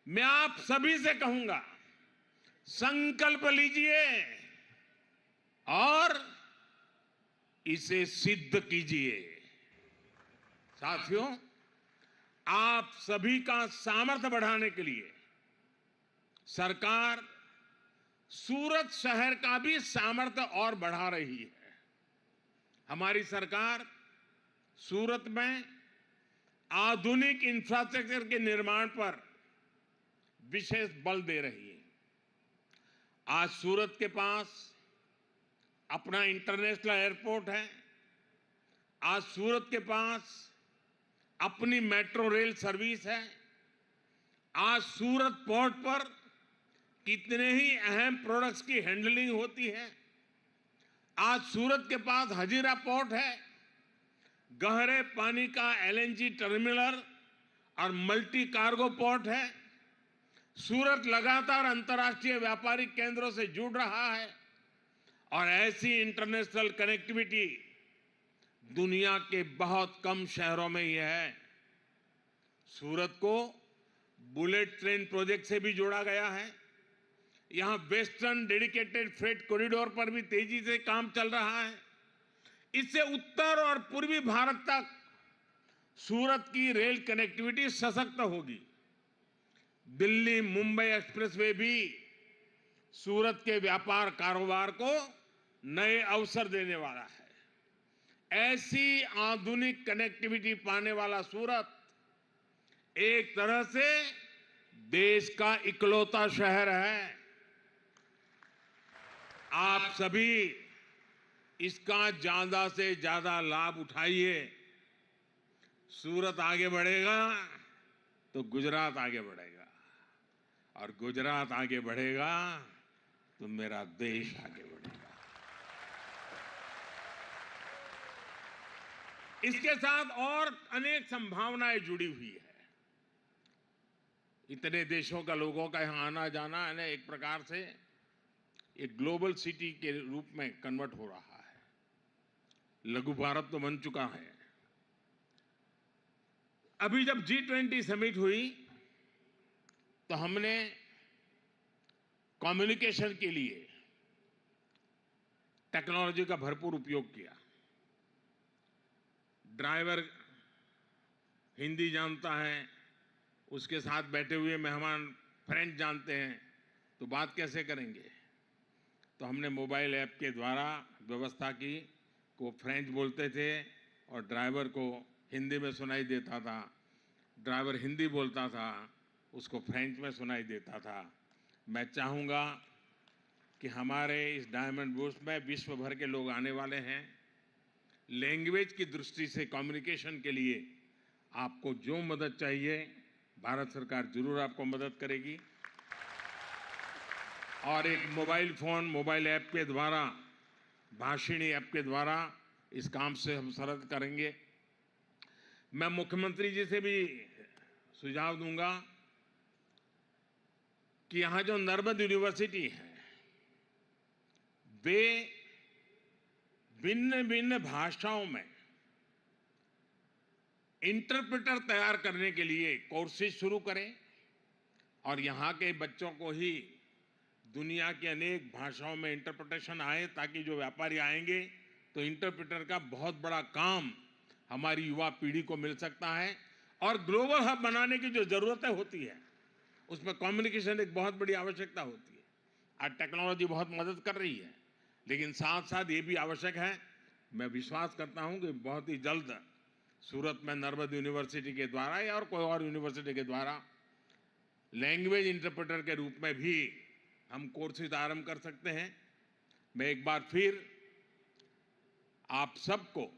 मैं आप सभी से कहूंगा, संकल्प लीजिए और इसे सिद्ध कीजिए। साथियों, आप सभी का सामर्थ्य बढ़ाने के लिए सरकार सूरत शहर का भी सामर्थ्य और बढ़ा रही है। हमारी सरकार सूरत में आधुनिक इंफ्रास्ट्रक्चर के निर्माण पर विशेष बल दे रही है। आज सूरत के पास अपना इंटरनेशनल एयरपोर्ट है। आज सूरत के पास अपनी मेट्रो रेल सर्विस है। आज सूरत पोर्ट पर कितने ही अहम प्रोडक्ट्स की हैंडलिंग होती है। आज सूरत के पास हजीरा पोर्ट है, गहरे पानी का एलएनजी टर्मिनल और मल्टी कार्गो पोर्ट है। सूरत लगातार अंतर्राष्ट्रीय व्यापारिक केंद्रों से जुड़ रहा है और ऐसी इंटरनेशनल कनेक्टिविटी दुनिया के बहुत कम शहरों में ही है। सूरत को बुलेट ट्रेन प्रोजेक्ट से भी जोड़ा गया है। यहां वेस्टर्न डेडिकेटेड फ्रेट कॉरिडोर पर भी तेजी से काम चल रहा है। इससे उत्तर और पूर्वी भारत तक सूरत की रेल कनेक्टिविटी सशक्त होगी। दिल्ली मुंबई एक्सप्रेसवे भी सूरत के व्यापार कारोबार को नए अवसर देने वाला है। ऐसी आधुनिक कनेक्टिविटी पाने वाला सूरत एक तरह से देश का इकलौता शहर है। आप सभी इसका ज्यादा से ज्यादा लाभ उठाइए। सूरत आगे बढ़ेगा तो गुजरात आगे बढ़ेगा और गुजरात आगे बढ़ेगा तो मेरा देश आगे बढ़ेगा। इसके साथ और अनेक संभावनाएं जुड़ी हुई है। इतने देशों का लोगों का यहां आना जाना है, एक प्रकार से एक ग्लोबल सिटी के रूप में कन्वर्ट हो रहा है। लघु भारत तो बन चुका है। अभी जब G20 समिट हुई तो हमने कम्युनिकेशन के लिए टेक्नोलॉजी का भरपूर उपयोग किया। ड्राइवर हिंदी जानता है, उसके साथ बैठे हुए मेहमान फ्रेंच जानते हैं, तो बात कैसे करेंगे? तो हमने मोबाइल ऐप के द्वारा व्यवस्था की कि वो फ्रेंच बोलते थे और ड्राइवर को हिंदी में सुनाई देता था। ड्राइवर हिंदी बोलता था, उसको फ्रेंच में सुनाई देता था। मैं चाहूँगा कि हमारे इस डायमंड बूर्स में विश्व भर के लोग आने वाले हैं। लैंग्वेज की दृष्टि से कम्युनिकेशन के लिए आपको जो मदद चाहिए, भारत सरकार जरूर आपको मदद करेगी। और एक मोबाइल फोन, मोबाइल ऐप के द्वारा, भाषिणी ऐप के द्वारा इस काम से हम सरल करेंगे। मैं मुख्यमंत्री जी से भी सुझाव दूंगा कि यहाँ जो नर्मद यूनिवर्सिटी है, वे भिन्न भिन्न भाषाओं में इंटरप्रेटर तैयार करने के लिए कोर्सेज शुरू करें और यहाँ के बच्चों को ही दुनिया की अनेक भाषाओं में इंटरप्रिटेशन आए, ताकि जो व्यापारी आएंगे तो इंटरप्रेटर का बहुत बड़ा काम हमारी युवा पीढ़ी को मिल सकता है। और ग्लोबल हब बनाने की जो ज़रूरतें होती है उसमें कम्युनिकेशन एक बहुत बड़ी आवश्यकता होती है। आज टेक्नोलॉजी बहुत मदद कर रही है, लेकिन साथ साथ ये भी आवश्यक है। मैं विश्वास करता हूँ कि बहुत ही जल्द सूरत में नर्मद यूनिवर्सिटी के द्वारा या और कोई और यूनिवर्सिटी के द्वारा लैंग्वेज इंटरप्रेटर के रूप में भी हम कोर्सेज आरंभ कर सकते हैं। मैं एक बार फिर आप सबको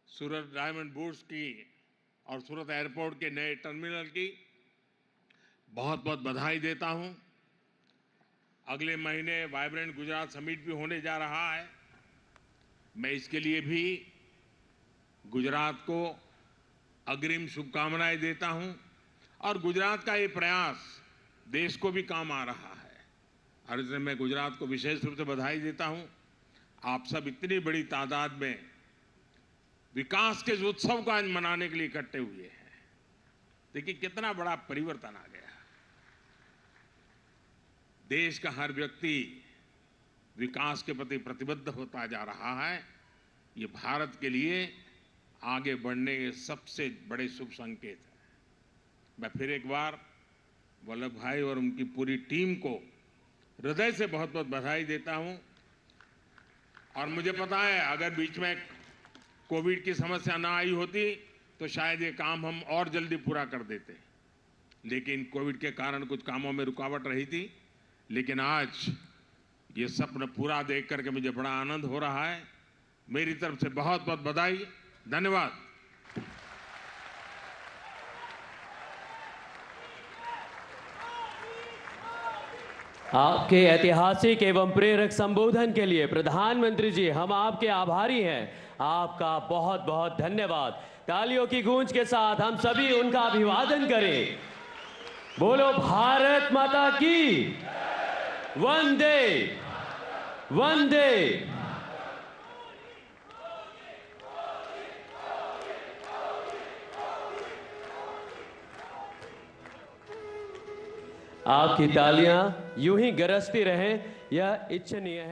सूरत डायमंड बुर्स की और सूरत एयरपोर्ट के नए टर्मिनल की बहुत बहुत बधाई देता हूं। अगले महीने वाइब्रेंट गुजरात समिट भी होने जा रहा है। मैं इसके लिए भी गुजरात को अग्रिम शुभकामनाएं देता हूं और गुजरात का ये प्रयास देश को भी काम आ रहा है और इसलिए मैं गुजरात को विशेष रूप से बधाई देता हूं। आप सब इतनी बड़ी तादाद में विकास के इस उत्सव को आज मनाने के लिए इकट्ठे हुए हैं। देखिए कितना बड़ा परिवर्तन आ गया। देश का हर व्यक्ति विकास के प्रति प्रतिबद्ध होता जा रहा है। ये भारत के लिए आगे बढ़ने के सबसे बड़े शुभ संकेत है। मैं फिर एक बार वल्लभ भाई और उनकी पूरी टीम को हृदय से बहुत बहुत बधाई देता हूं। और मुझे पता है अगर बीच में कोविड की समस्या ना आई होती तो शायद ये काम हम और जल्दी पूरा कर देते, लेकिन कोविड के कारण कुछ कामों में रुकावट रही थी। लेकिन आज ये सपना पूरा देख करके मुझे बड़ा आनंद हो रहा है। मेरी तरफ से बहुत बहुत बधाई, धन्यवाद। आपके ऐतिहासिक एवं प्रेरक संबोधन के लिए प्रधानमंत्री जी हम आपके आभारी हैं। आपका बहुत बहुत धन्यवाद। तालियों की गूंज के साथ हम सभी उनका अभिवादन करें। बोलो भारत माता की वंदे वंदे। आपकी तालियां यूं ही गरजती रहें, यह इच्छनीय है।